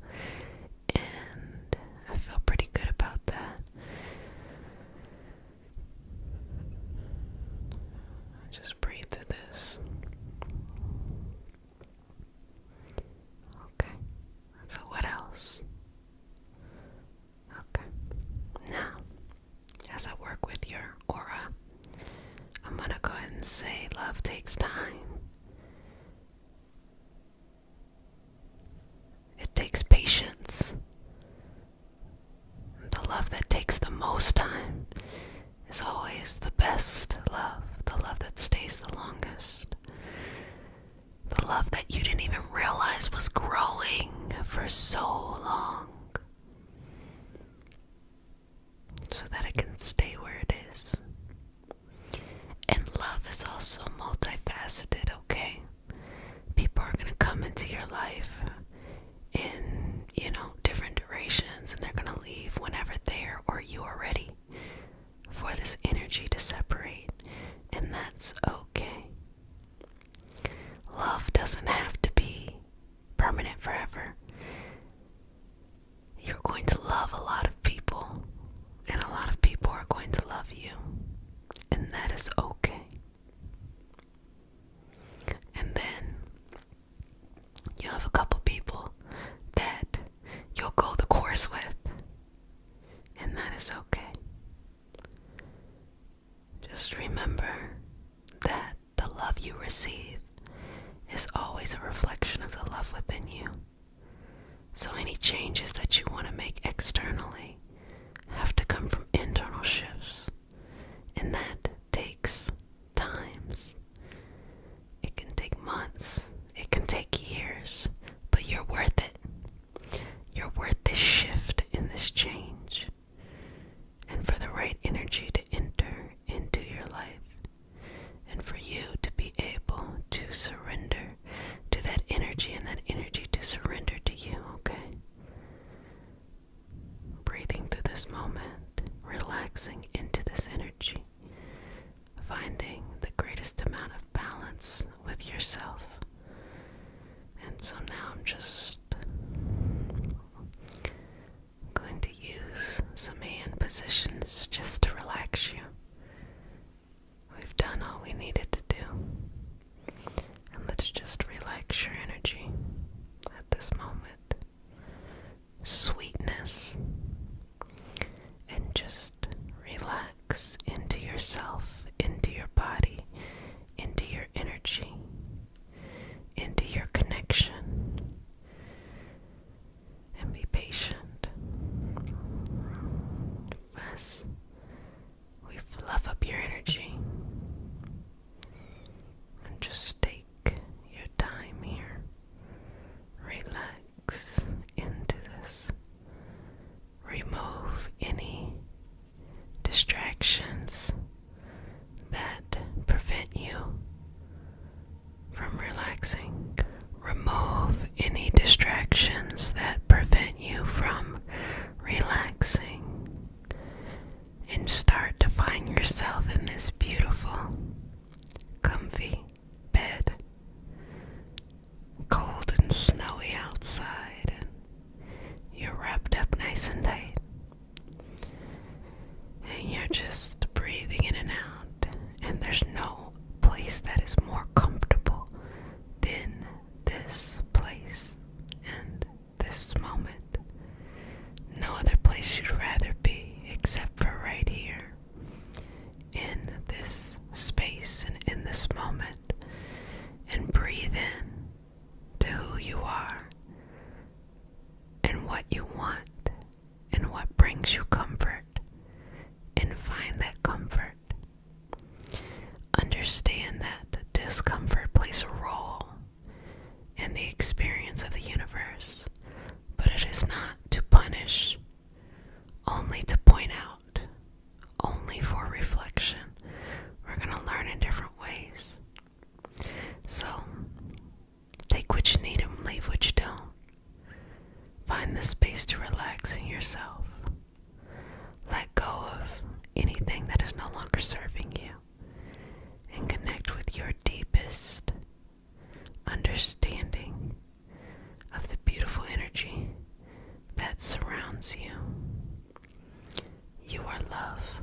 And I feel pretty good about that. Just breathe through this. Okay, so what else? Okay, now, as I work with your aura, I'm gonna go ahead and say love takes time. It takes patience. The love that takes the most time is always the best love, the love that stays the longest. The love that you didn't even realize was growing for so long, so that it can stay where it is. And love is also multifaceted, okay? People are gonna come into your life in, different durations, and they're gonna leave whenever they're or you are ready for this energy to separate, and that's okay. Love doesn't have to be permanent forever. You're going to love a lot of people, and a lot of people are going to love you, and that is okay. And then you'll have a couple people that you'll go the course with, and that is okay. Just remember that the love you receive is always a reflection of the love within you. So any changes that you want to make externally have to come from internal shifts, and that takes times. It can take months, it can take years, but you're worth it. You're worth this shift and this change, and for the right energy to enter into your life, and for you to be able to surrender to that energy, and that energy to surrender to you, okay? Breathing through this moment, relaxing into this energy, finding the greatest amount of balance with yourself. And so now I'm just going to use some hand positions just to relax you. We've done all we needed to do. And let's just relax your energy at this moment. Sweetness. And just relax into yourself, into your body, into your energy, into your connection. And be patient. As we fluff up your energy, and just take your time here. Relax into this. Remove any distractions that prevent you from relaxing. Remove any distractions that prevent you from relaxing. And start to find yourself in this beautiful, comfy bed. Cold and snowy outside, and you're wrapped up nice and tight. And you're just brings you comfort, and find that comfort. Understand that discomfort plays a role in the experience of the universe, but it is not to punish, only to point out, only for reflection. We're going to learn in different ways. So, take what you need and leave what you don't. Find the space to relax in yourself. Let go of anything that is no longer serving you, and connect with your deepest understanding of the beautiful energy that surrounds you. You are love,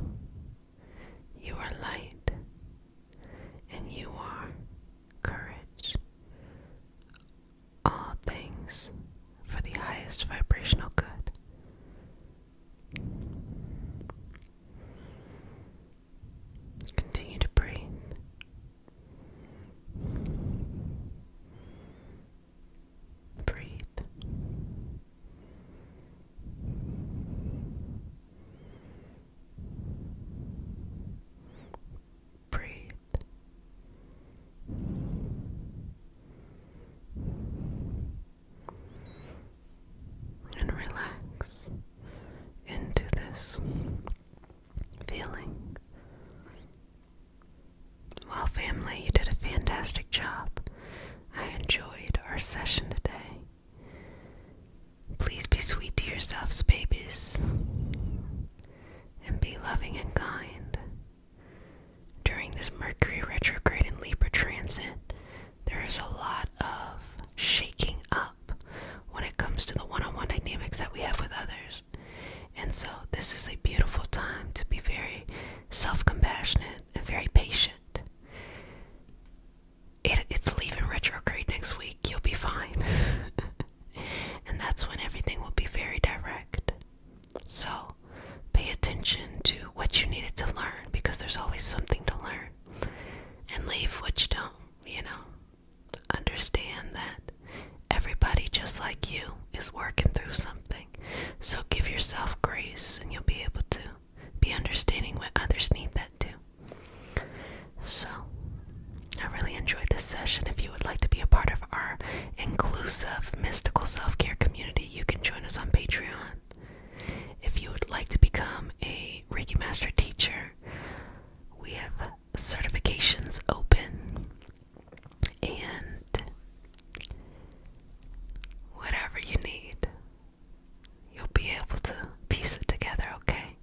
you are light, and you are courage. All things for the highest vibrational good. Continue to breathe. Breathe. Breathe. And relax into this feeling. Well, family, you did a fantastic job. I enjoyed our session today. Please be sweet to yourselves, babies, and be loving and kind. During this Mercury retrograde and Libra transit, there is a lot of shaking up when it comes to the one-on-one dynamics that we have with others. And so this is a beautiful time to be very self-compassionate and very patient. It's leaving retrograde next week. You'll be fine. And that's when everything will be very direct. So pay attention to what you needed to learn, because there's always something to learn. And leave what you don't, Understand that everybody just like you is working through something. So give yourself grace, and you'll be able to be understanding when others need that too. So I really enjoyed this session. If you would like to be a part of our inclusive mystical self-care community, you can join us on Patreon. If you would like to become a Reiki Master Teacher, we have certifications open, and whatever you need, you'll be able to piece it together, okay?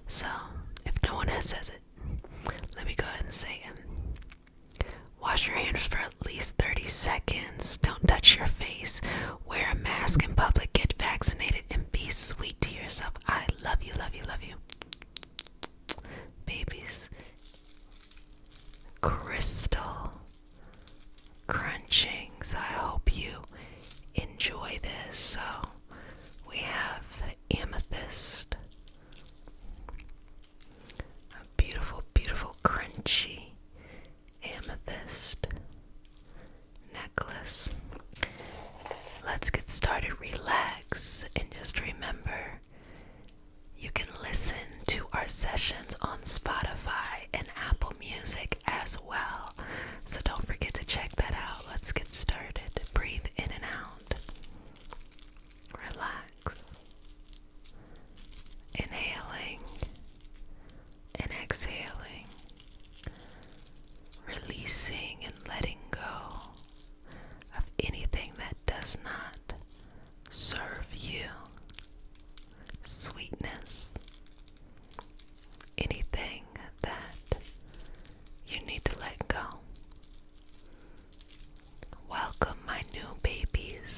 So, if no one else says it, let me go ahead and say it. Wash your hands for at least 30 seconds. Don't touch your face. Wear a mask in public. Get vaccinated, and be sweet to yourself. I love you, love you, love you. Babies. Crystal crunchings. I hope you enjoy this. So we have amethyst, a beautiful, beautiful crunchy amethyst necklace. Let's get started. Relax, and just remember, you can listen to our sessions on Spotify and Apple Music as well. So don't forget to check that out. Let's get started. Breathe in and out. Relax. Inhaling and exhaling. Releasing and letting go of anything that does not serve you. Sweetness. Anything that you need to let go. Welcome, my new babies.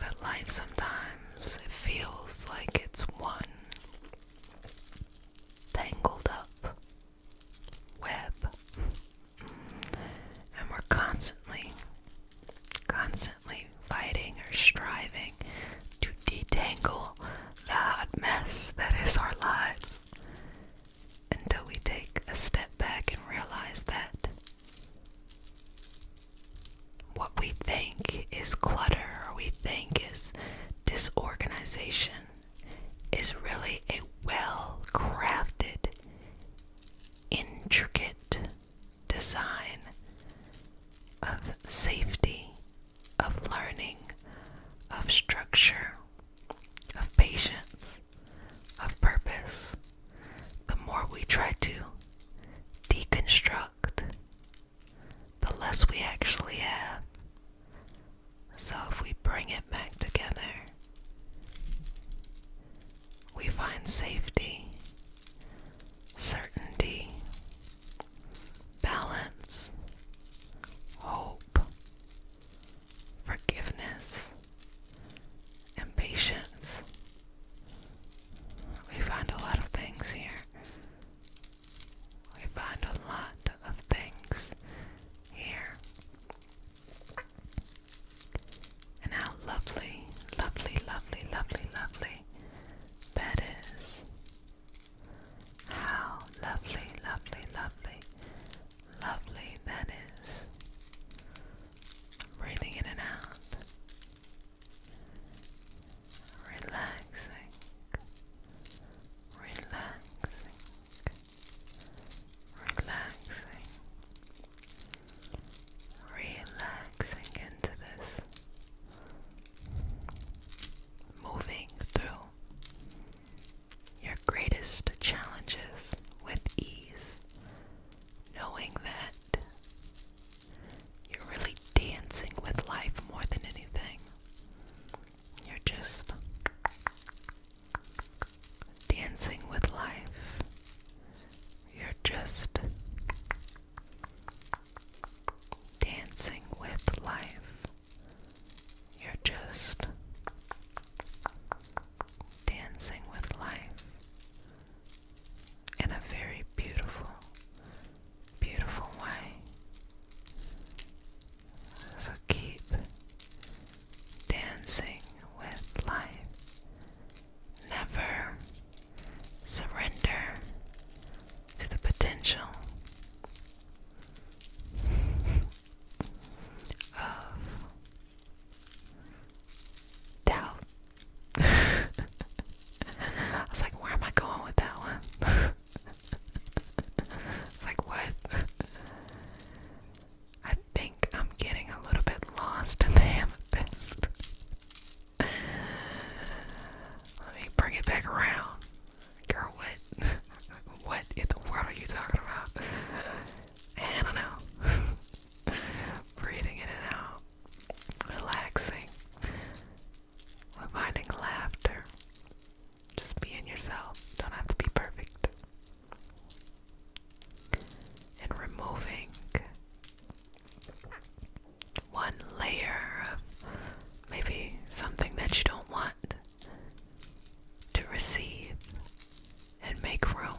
that life sometimes it feels like it's one tangled up web, and we're constantly fighting or striving to detangle the hot mess that is our lives, until we take a step back and realize that what we think is clutter or we think is disorganization is really a well-crafted, intricate design of safety, of learning, of structure, of patience, of purpose. The more we try to deconstruct, the less we actually have. So if we bring it back together, we find safety, certainty, balance, hope, forgiveness, and patience. We find a lot of things here. We find a lot of things here. And how lovely, lovely, lovely, lovely, lovely that is. How lovely, lovely, lovely, lovely that is. Breathing in and out. Relaxing. Relaxing. Relaxing. Relaxing into this. Moving through your greatest challenges with ease, knowing that you're really dancing with life more than anything. You're just dancing with life. You're just dancing with life. You're just dancing with life in a very beautiful, beautiful way. So keep dancing with life. Never surrender to the potential of doubt. I was like, where am I going with that one? It's like, what? I think I'm getting a little bit lost in the amethyst. Let me bring it back around. Girl, what? What in the world are you talking about? I don't know. Breathing in and out. Relaxing. Finding laughter. Just being yourself. Don't have to be perfect. And removing one layer of maybe something that you don't want to receive, and make room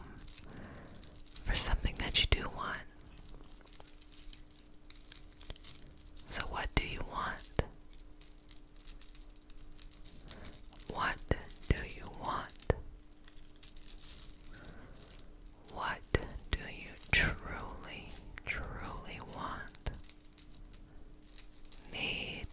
for something that you do want. So what do you want? What do you want? What do you truly, truly want? Need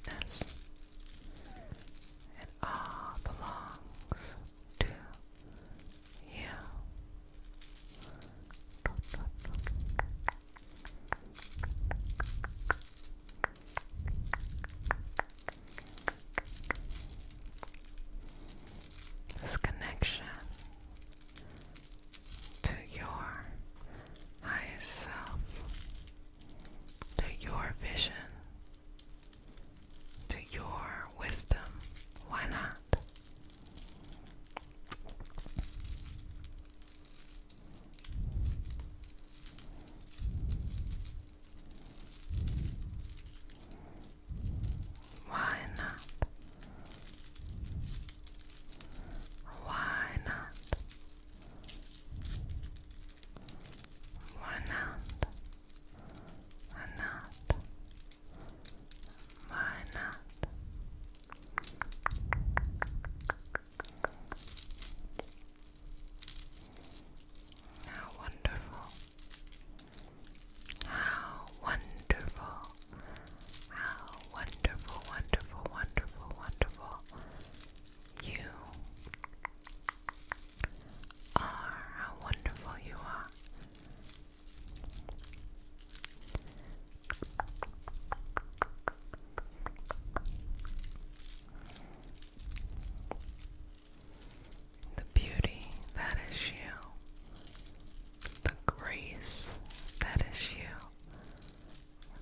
greatness. It all belongs to you. This connection to your highest self, to your vision, to your wisdom. Why not? Why not? Why not? Why not? Why not? Why not? How wonderful. How wonderful. How wonderful, wonderful, wonderful, wonderful you are. How wonderful you are. The beauty that is you. The grace that is you.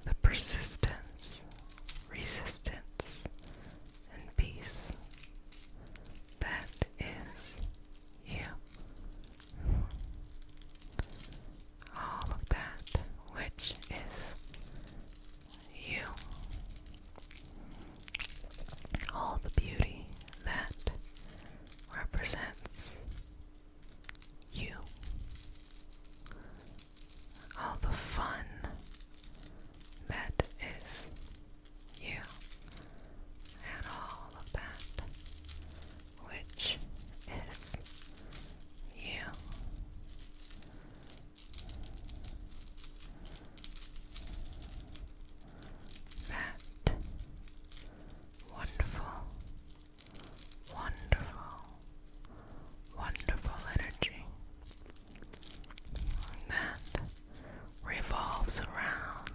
The persistence, resistance, and peace that is you. All of that which is you. All the beauty that represents you. All the fun that is you. And all of that which is you. That wonderful, wonderful, wonderful energy that revolves around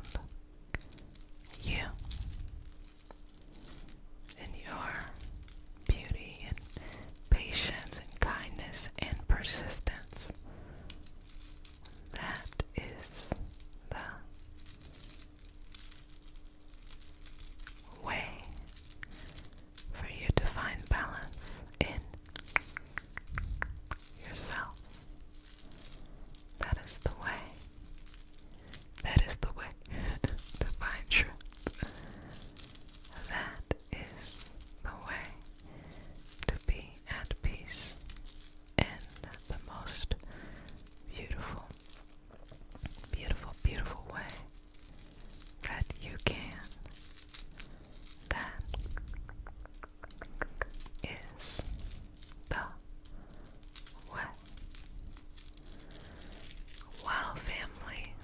you in your beauty and patience and kindness and persistence. That is the way for you to find balance in yourself. That is the way. That is the way to find truth. That is the way to be at peace in the most beautiful, beautiful, beautiful way that you can. That is the way. Wow, family.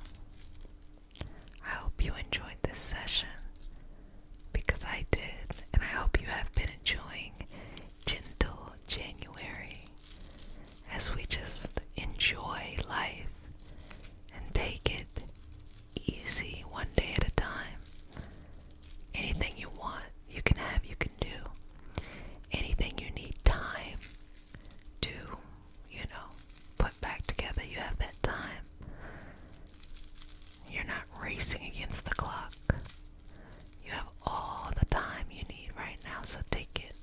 I hope you enjoyed this session because I did, and I hope you have been enjoying Gentle January as we just enjoy life and take it easy one day at a time. Anything you want, you can have, you can do. Anything you need time to, put back together, you have that time. You're not racing against the clock. You have all the time you need right now, so take it.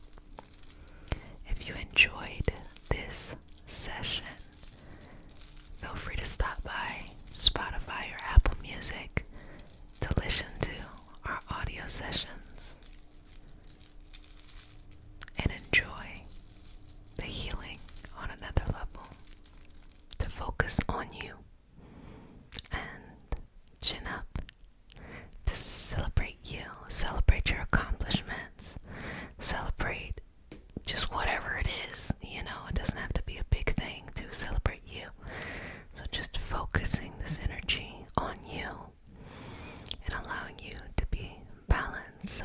If you enjoyed this session, feel free to stop by Spotify or Apple Music to listen to our audio sessions and enjoy the healing on another level. To focus on you and chin up, to celebrate you, celebrate your accomplishments, celebrate just whatever it is, it doesn't have to be a big thing to celebrate you. So just focusing this energy on you and allowing you to be balanced,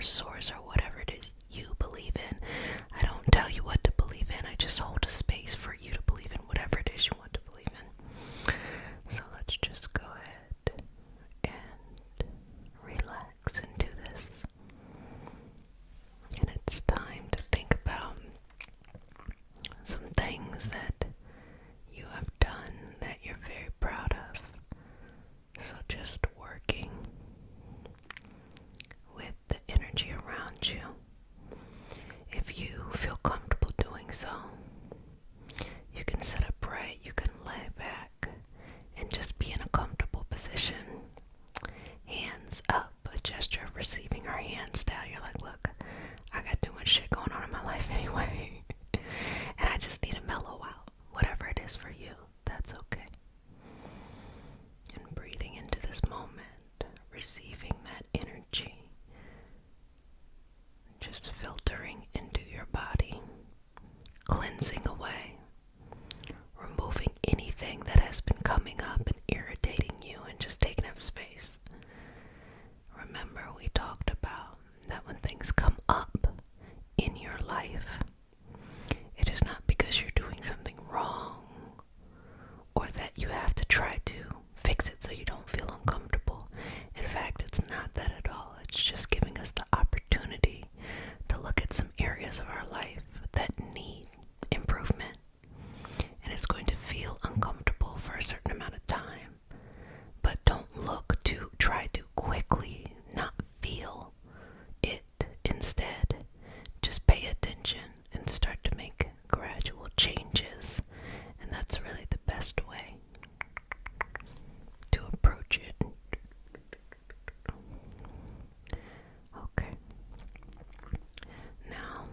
universe, source, or whatever it is you believe in. I don't tell you what to believe in. I just hold a space for you to believe in whatever it is you want to believe in. So let's just go ahead and relax into this. And it's time to think about some things that you have done that you're very proud of. So just working with the energy around you. If you feel comfortable doing so, you can sit upright, you can lay back, and just be in a comfortable position. Hands up, a gesture of receiving, or hands down. You're like, look, I got too much shit going on in my life anyway. And I just need to mellow out. Whatever it is for you, that's okay. And breathing into this moment, receiving that energy, just filtering into your body, cleansing away, removing anything that has been coming up and irritating you and just taking up space. Remember, we talked about that when things come up in your life, it is not because you're doing something wrong or that you have to try to fix it so you don't feel uncomfortable. In fact, it's not that at all. It's just giving us the opportunity to look at some areas of our life that need improvement. And it's going to feel uncomfortable for a certain amount of time. But don't look to try to quickly not feel it. Instead, just pay attention and start to make gradual changes. And that's really the best way to approach it. Okay. Now,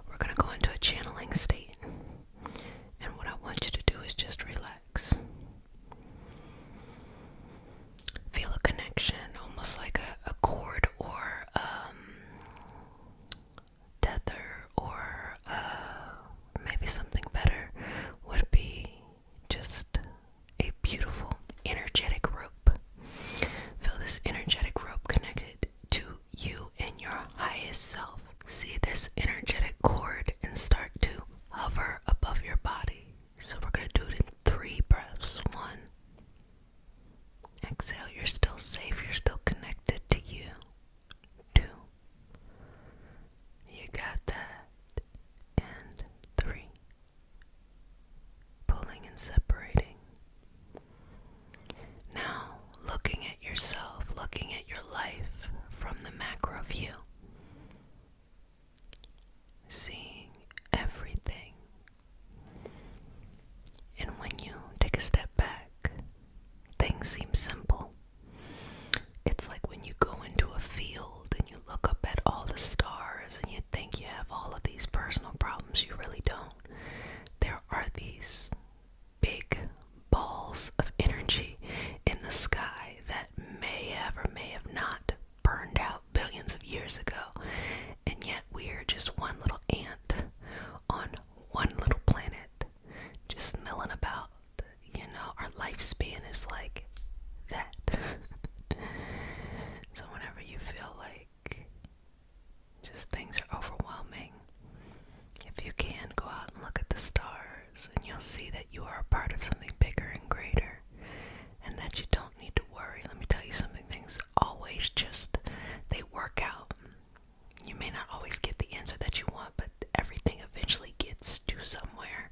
we're going to go into a channeling state. And what I want you to do is just relax. Feel a connection, almost like a cord or tether, or maybe something better would be just a beautiful energetic rope. Feel this energetic rope connected to you and your highest self. See this energetic cord and start to hover above your body. So we're going to do it in 3 breaths. 1. Exhale, you're still safe, you're still connected to you. 2. You got that. And 3. Pulling and separating. Now, looking at yourself, looking at your life from the macro view. Seeing everything. And when you take a step back, things seem simple. It's like when you go into a field and you look up at all the stars and you think you have all of these personal problems. You really don't. There are these big balls of energy in the sky that may have or may have not burned out billions of years ago. And yet we are just one little ant on one little planet, just milling about. You know, our lifespan is like that. So whenever you feel like just things are overwhelming, if you can, go out and look at the stars, and you'll see that you are a part of something bigger and greater, and that you don't need to worry. Let me tell you something, things always just, they work out. You may not always get the answer that you want, but everything eventually gets to somewhere.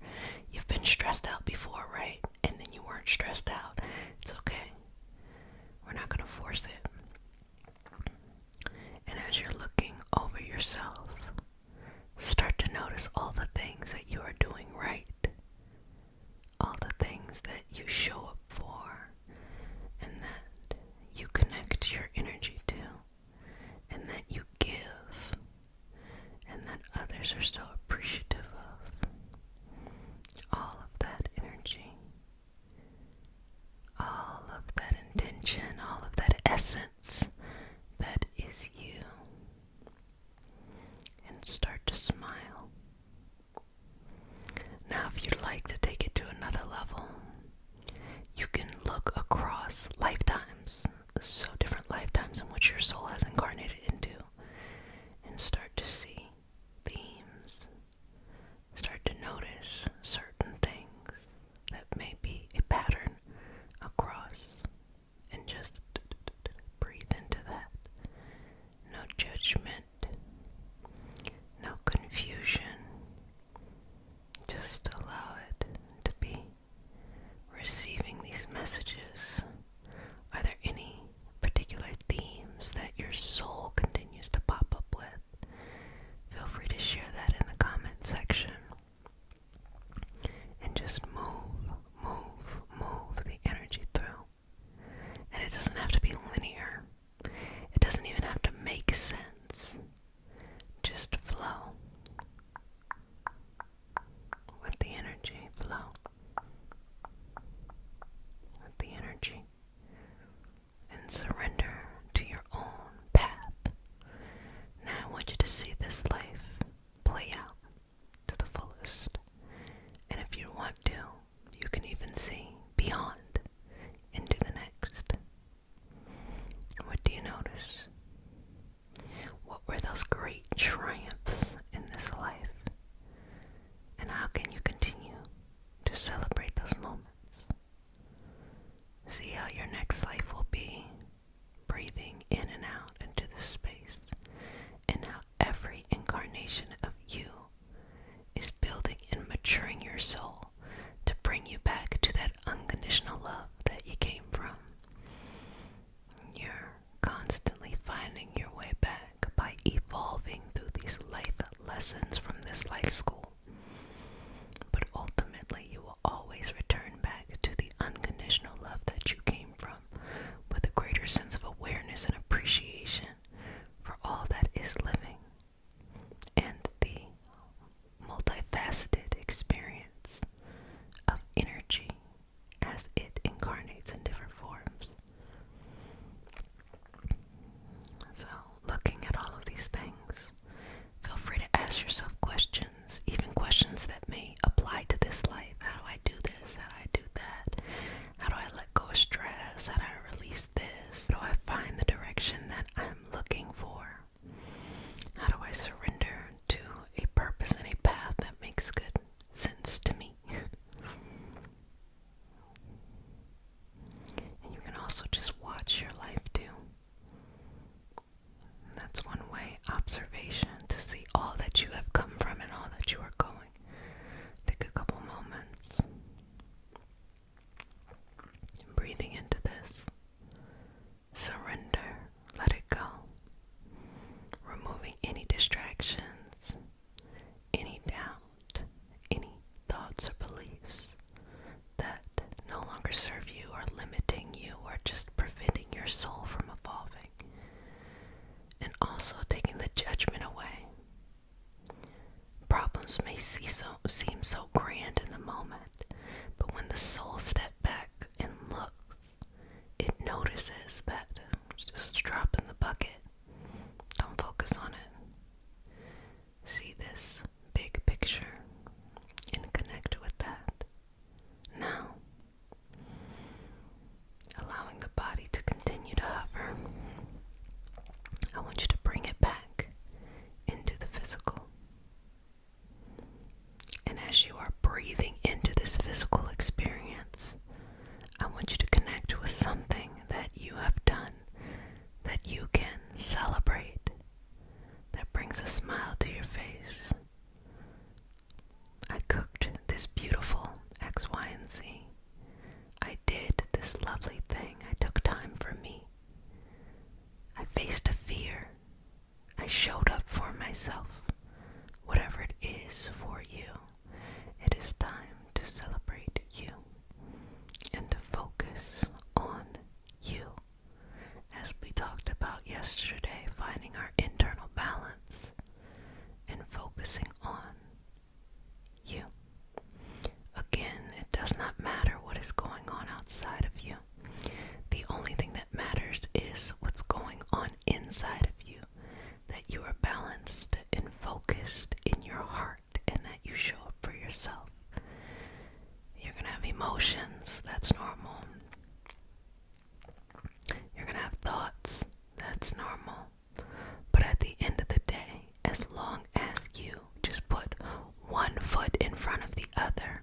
You've been stressed out before, right? And then you weren't stressed out. It's okay. We're not going to force it. And as you're looking over yourself, start to notice all the things that you are doing right. All the things that you show up for, and that you connect your energy to, and that you give, and that others are so appreciative of. All of that energy, all of that intention, all of that essence that is you. And start to smile. Now, if you'd like to take it to another level, you can look across lifetimes, so different lifetimes in which your soul has incarnated into, lessons from this life school. But ultimately, you will always return back to the unconditional love that you came from, with a greater sense of awareness and appreciation for all that is living, and the multifaceted experience of energy as it incarnates in different forms. So, looking at all of these things, feel free to ask yourself questions, even questions that may apply to this life. How do I do this? How do I do that? How do I let go of stress? How do I release this? How do I find the direction that I'm looking for? How do I surrender to a purpose and a path that makes good sense to me? And you can also just watch your life too. That's one way, observation, to see all that you have come from and all that you are going. Take a couple moments. Breathing into this. Surrender. Let it go. Removing any distractions, any doubt, any thoughts or beliefs that no longer serve you or limiting you or just preventing your soul from evolving. And also taking the judgment away. Problems may seem so grand in the moment, but when the soul steps back and looks, it notices that it's just a drop in the bucket. Don't focus on it. See this big picture and connect with that. Now, allowing the body to continue to hover, I want you to bring it back into the physical. And as you are breathing into this physical experience, I want you to connect with something that you have done that you can celebrate, that brings a smile to your face. I cooked this beautiful X, Y, and Z. I did this lovely thing. I took time for me. I faced a fear. I showed up for myself. Whatever it is for you, it is time to celebrate you and to focus on you. As we talked about yesterday, finding our internal balance and focusing on you. Again, it does not matter what is going on outside of you. The only thing that matters is what's going on inside of you, that you are balanced and focused in your heart and that you show up for yourself. You're going to have emotions, that's normal. You're going to have thoughts, that's normal. But at the end of the day, as long as you just put one foot in front of the other,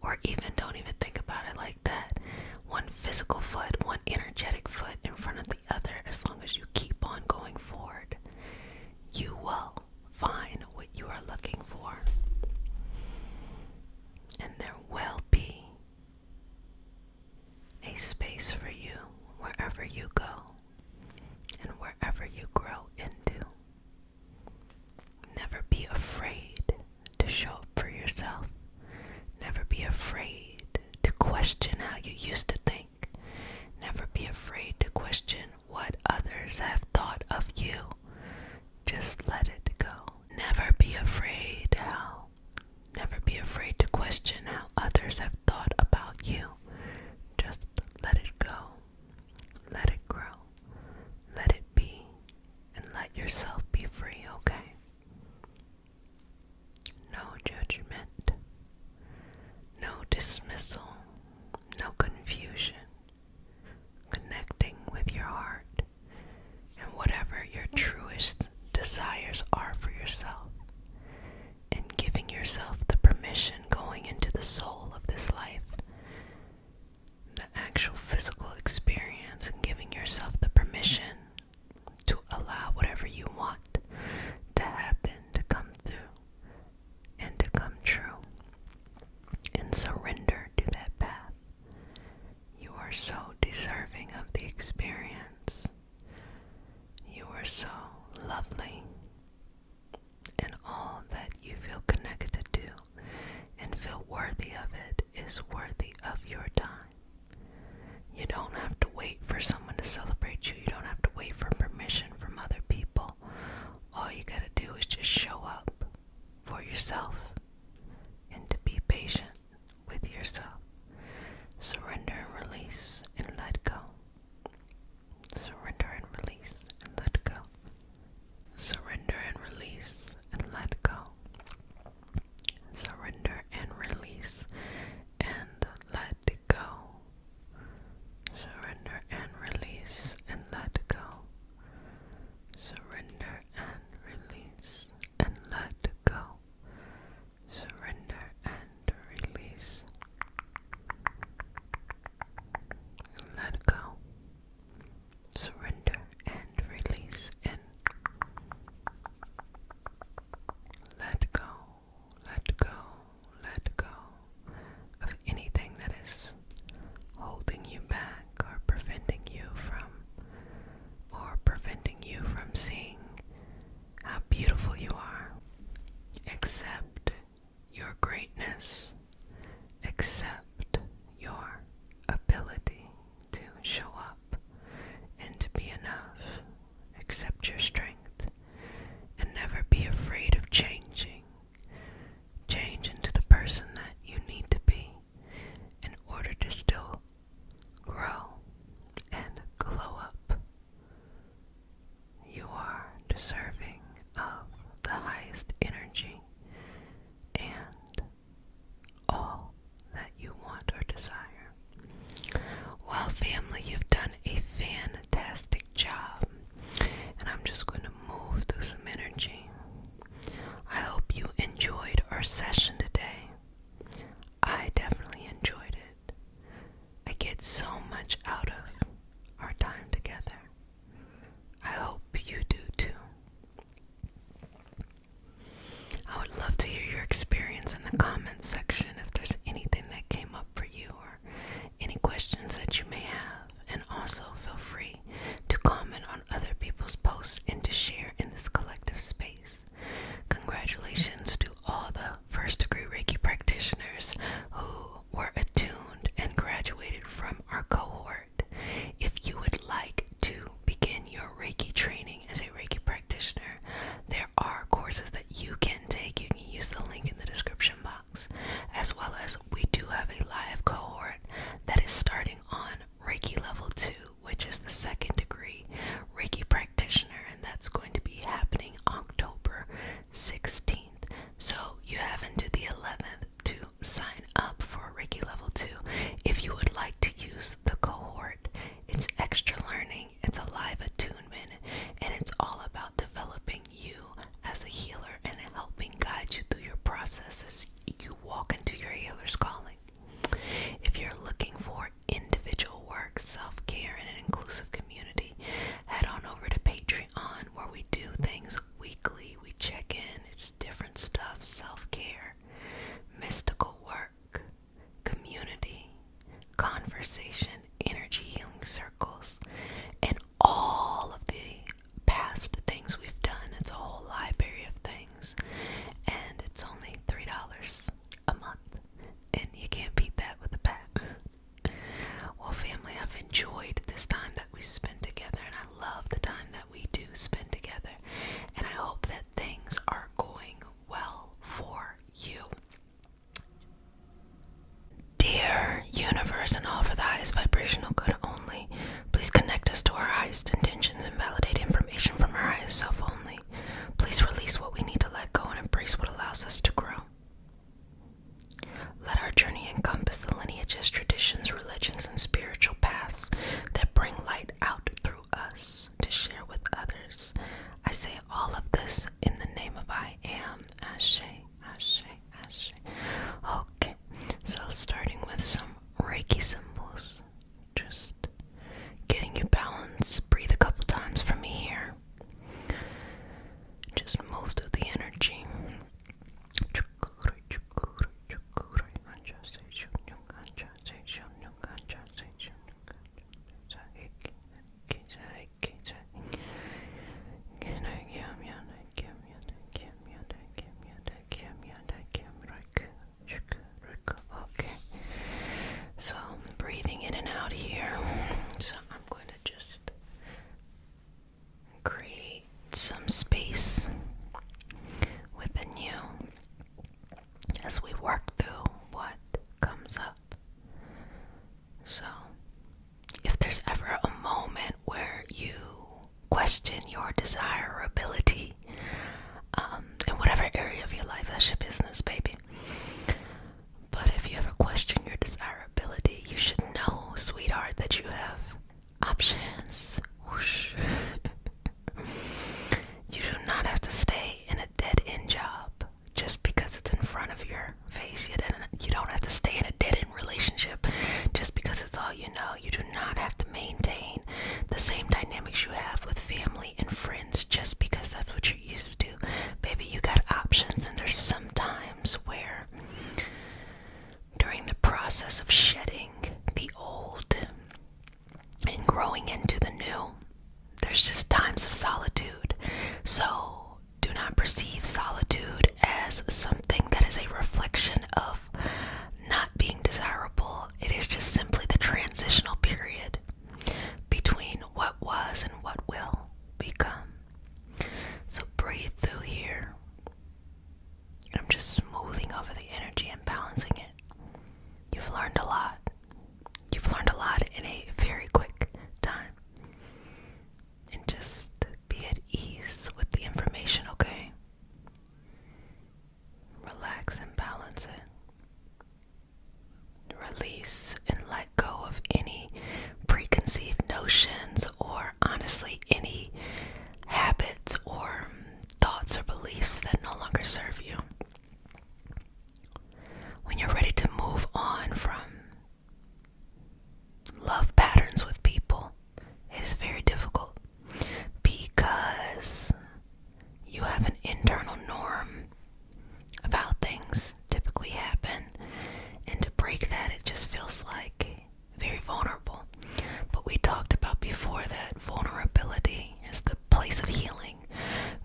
or even don't even think about it like that, one physical foot, one energetic foot in front of the other, as long as you keep on going forward, you will find what you are looking for. And there will be a space for you wherever you go and wherever you grow into. Never be afraid to show up for yourself. Never be afraid to question how you used to think. Never be afraid to question what others have thought of you. Just let it go. Never be afraid to question how others have thought about you. Just let it go. Let it grow. Let it be. And let yourself be free, okay? No judgment. No dismissal. No confusion. Connecting with your heart and whatever your truest desires are for yourself, and giving yourself the permission, going into the soul of this life, the actual physical experience, and giving yourself the permission to allow whatever you want to happen, to come through and to come true, and surrender to that path. You are so deserving of the experience. You are so lovely in all that is worthy of your time. You don't have to wait for someone to celebrate you. You don't have to wait for permission from other people. All you gotta do is just show up for yourself and to be patient with yourself. Surrender and release and let go. Surrender and release and let go. Surrender and release and let go. Surrender and release and let go. Surrender and release and let go. Surrender and release and let go. Surrender and release and let go. Surrender and release and let go. Let go. Let go of anything that is holding you back or preventing you from seeing how beautiful you are. Accept your greatness. Accept your ability to show up and to be enough. Accept your strength and never be afraid of changing. Change into the person that you need to be in order to still grow and glow up. You are deserving of the highest energy and all that you want or desire. Well, family, you've done a fantastic job, and I'm just going to move through some energy. I hope you enjoyed our session today. I definitely enjoyed it. I get so much out of our time together. I hope you do too. I would love to hear your experience in the comments section if there's anything that came up for you or any questions that you may have. And also feel free to comment on other people's posts and to share in this collective space. Congratulations to all the first degree Reiki practitioners who were attuned and graduated from our cohort. If you would like to begin your Reiki training as a Reiki practitioner, there are courses that you can take. You can use the link in the description box, as well as we do have a live cohort that is starting on Reiki level 2, which is the second degree Reiki practitioner, and that's going to be happening October 16th. So you have until the 11th to sign up for Reiki level 2 if you would like to use the cohort. It's extra learning, it's a live attunement, and it's all about developing you as a healer and helping guide you through your process as you walk into your healer's calling. If you're looking for individual work, self-care, and an inclusive community, head on over to Patreon, where we do things weekly. We check in, it's different stuff: self-care, mystical work, community, conversation, energy healing circles, and all of the past things we've done. It's a whole library of things, and it's only $3 a month, and you can't beat that with a pat. Well, family, I've enjoyed this time that we spent together, and I love the time that we do spend together, and I hope that things are going well for you. Dear universe and all for the highest vibrational good only, please connect us to our highest intentions and validate information from our highest self only. Please release what we need to let go and embrace what allows us to grow. Let our journey encompass the lineages, traditions, religions, and spiritual paths that bring light out through us to share with others. I say all of this in the name of I am. Ashe, Ashe, Ashe. Okay, so starting with some Reiki symbols. Just getting you balanced. Breathe a couple times for me here. Just move through the energy. Okay, perceive solitude as something that is a reflection of not being desirable. It is just simply the transitional period between what was and what will become. So breathe through here. I'm just smoothing over the energy and balancing it. You've learned a lot. You've learned a lot in a very quick time. And just be at ease with the information, okay? Relax and balance it. Release and let go of any preconceived notions or honestly any habits or thoughts or beliefs that no longer serve you. When you're ready to move on from love patterns with people, it is very difficult because you have an internal norm of how things typically happen, and to break that, it just feels like very vulnerable. But we talked about before that vulnerability is the place of healing.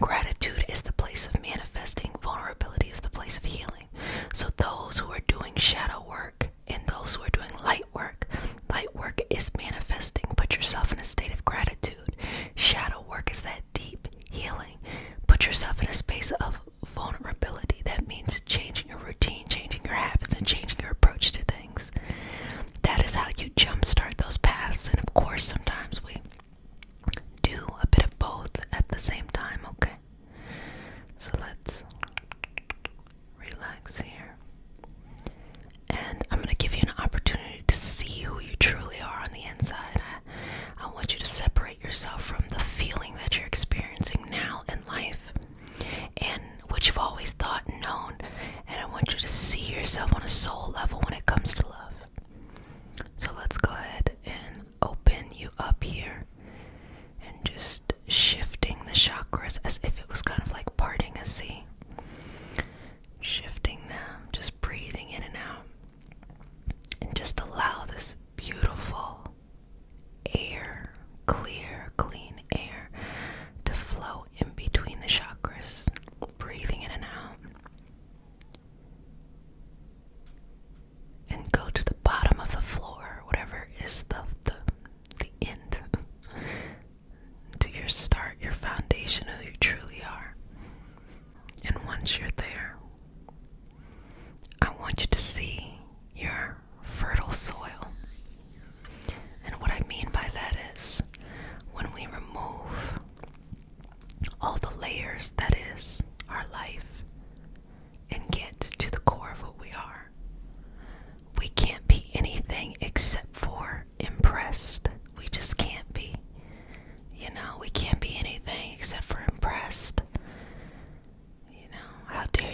Gratitude is the place of manifesting. Vulnerability is the place of healing. So those who are doing shadow work and those who are doing light work is manifesting. Put yourself in a state of gratitude. Shadow work is that deep healing. Put yourself in a space of vulnerability. That means changing your routine, changing your habits, and changing your approach to things. That is how you jumpstart those paths. And of course, sometimes we do a bit of both at the same time, okay? So let's relax here. And I'm going to give you an opportunity to see who you truly are on the inside. I want you to separate yourself from the feeling that you're experiencing now in life and what you've always thought and known. And I want you to see yourself on a soul level when it comes to love. So let's go ahead and open you up here and just shifting the chakras as if it was kind of like parting a sea. Shifting them, just breathing in and out. And just allow this beautiful air, clear, clean air to flow in between the chakras. Breathing in and out. And go to the bottom of the floor, whatever is the end to your start, your foundation, who you truly are. And once you're there, I want you to see your fertile soil. And what I mean by that is when we remove all the layers that is our life and get to the core of who we are, we can't be anything except for impressed. We just can't be. You know, we can't be anything except for impressed. You know, how dare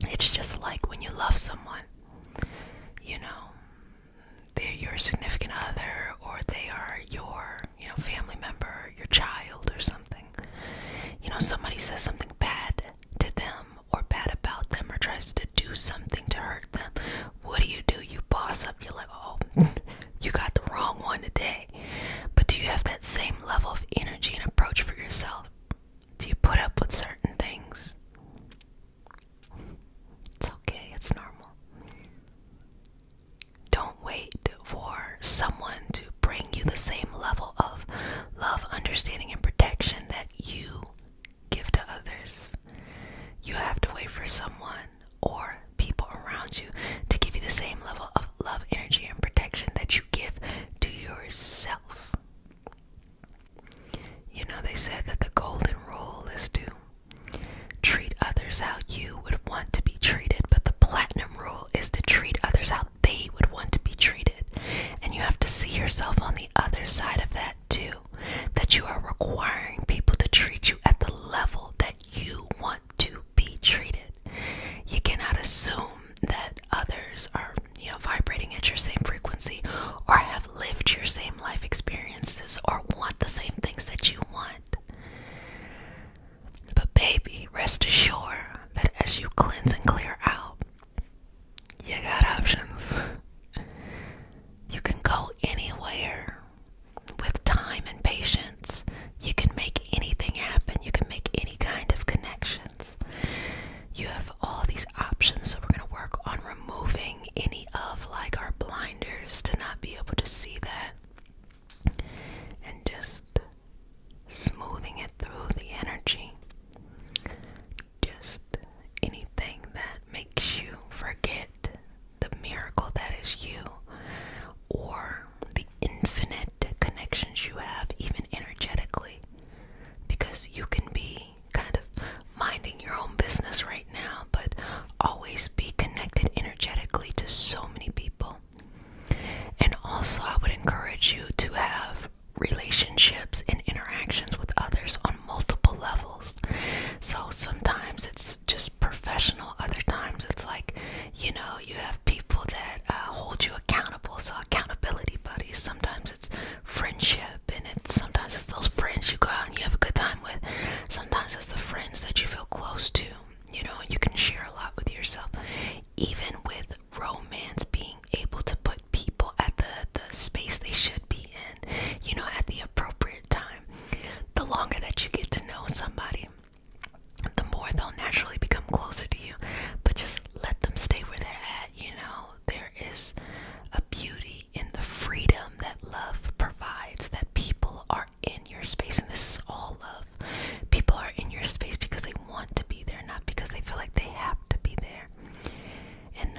It's just like when you love someone, you know, they're your significant other, or they are your, family member, your child or something. Somebody says something bad to them or bad about them or tries to do something to hurt them. What do? You boss up. You're like, oh, you got the wrong one today. But do you have that same level of energy and approach for yourself? Do you put up with certain things? It's okay. It's normal. Don't wait for someone to bring you the same level of love, understanding, and protection that you give to others. You have to wait for someone or people around you to give you the same level of love, energy, and protection that you give to yourself. They said that the golden rule is to treat others how you would want to be treated, but the platinum rule is to treat others how they would want to be treated. And you have to see yourself on the other side of that too, that you are requiring people to treat you at the level that you want to be treated. You cannot assume that others are, vibrating at your same frequency or have lived your same life experiences or want the same things that you want. But baby, rest assured that as you cleanse and clear out, you got options. You can go anywhere with time and patience. You can make anything happen. You can make any kind of connections. You have all these options, so we're going to work on removing any of our blinders to not be able to see that, and just smoothing it through the energy. Just anything that makes you forget the miracle that is you, or the infinite connections you have, even energetically, because you can be kind of minding your own business right now, but always be connected energetically to so many people. And also, I would encourage you to have relationships and interactions with others on multiple levels. So sometimes it's just professional, other times it's you have people that hold you accountable, so accountability buddies. Sometimes it's friendship, and sometimes it's those friends you go out and you have a good time with. Sometimes it's the friends that you feel close to, and you can share a lot with yourself. Even with romance, being able to put people at the space they should be in, at the appropriate time. The longer that you get to know somebody, the more they'll naturally become closer to you. But just let them stay where they're at. There is a beauty in the freedom that love provides, that people are in your space, and this is all love. People are in your space because they want to be there, not because they feel like they have to be there. And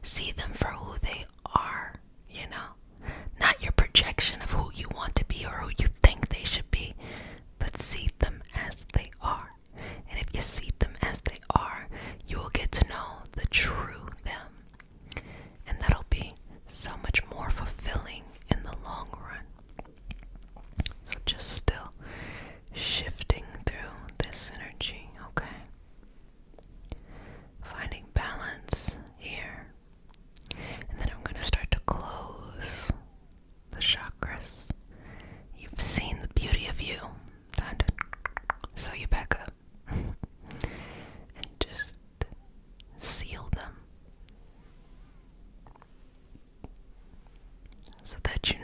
See them for who they are, you know? Not your projection of who you want to be or who you think they should be, but see them as they are. And if you see them as they are, you will get to know the true them. And that'll be so much more fulfilling in the long run. So just still shifting through this energy, okay? Finding balance here. And then I'm going to start to close the chakras. You've seen the beauty of you. Time to sew you back up. And just seal them. So that you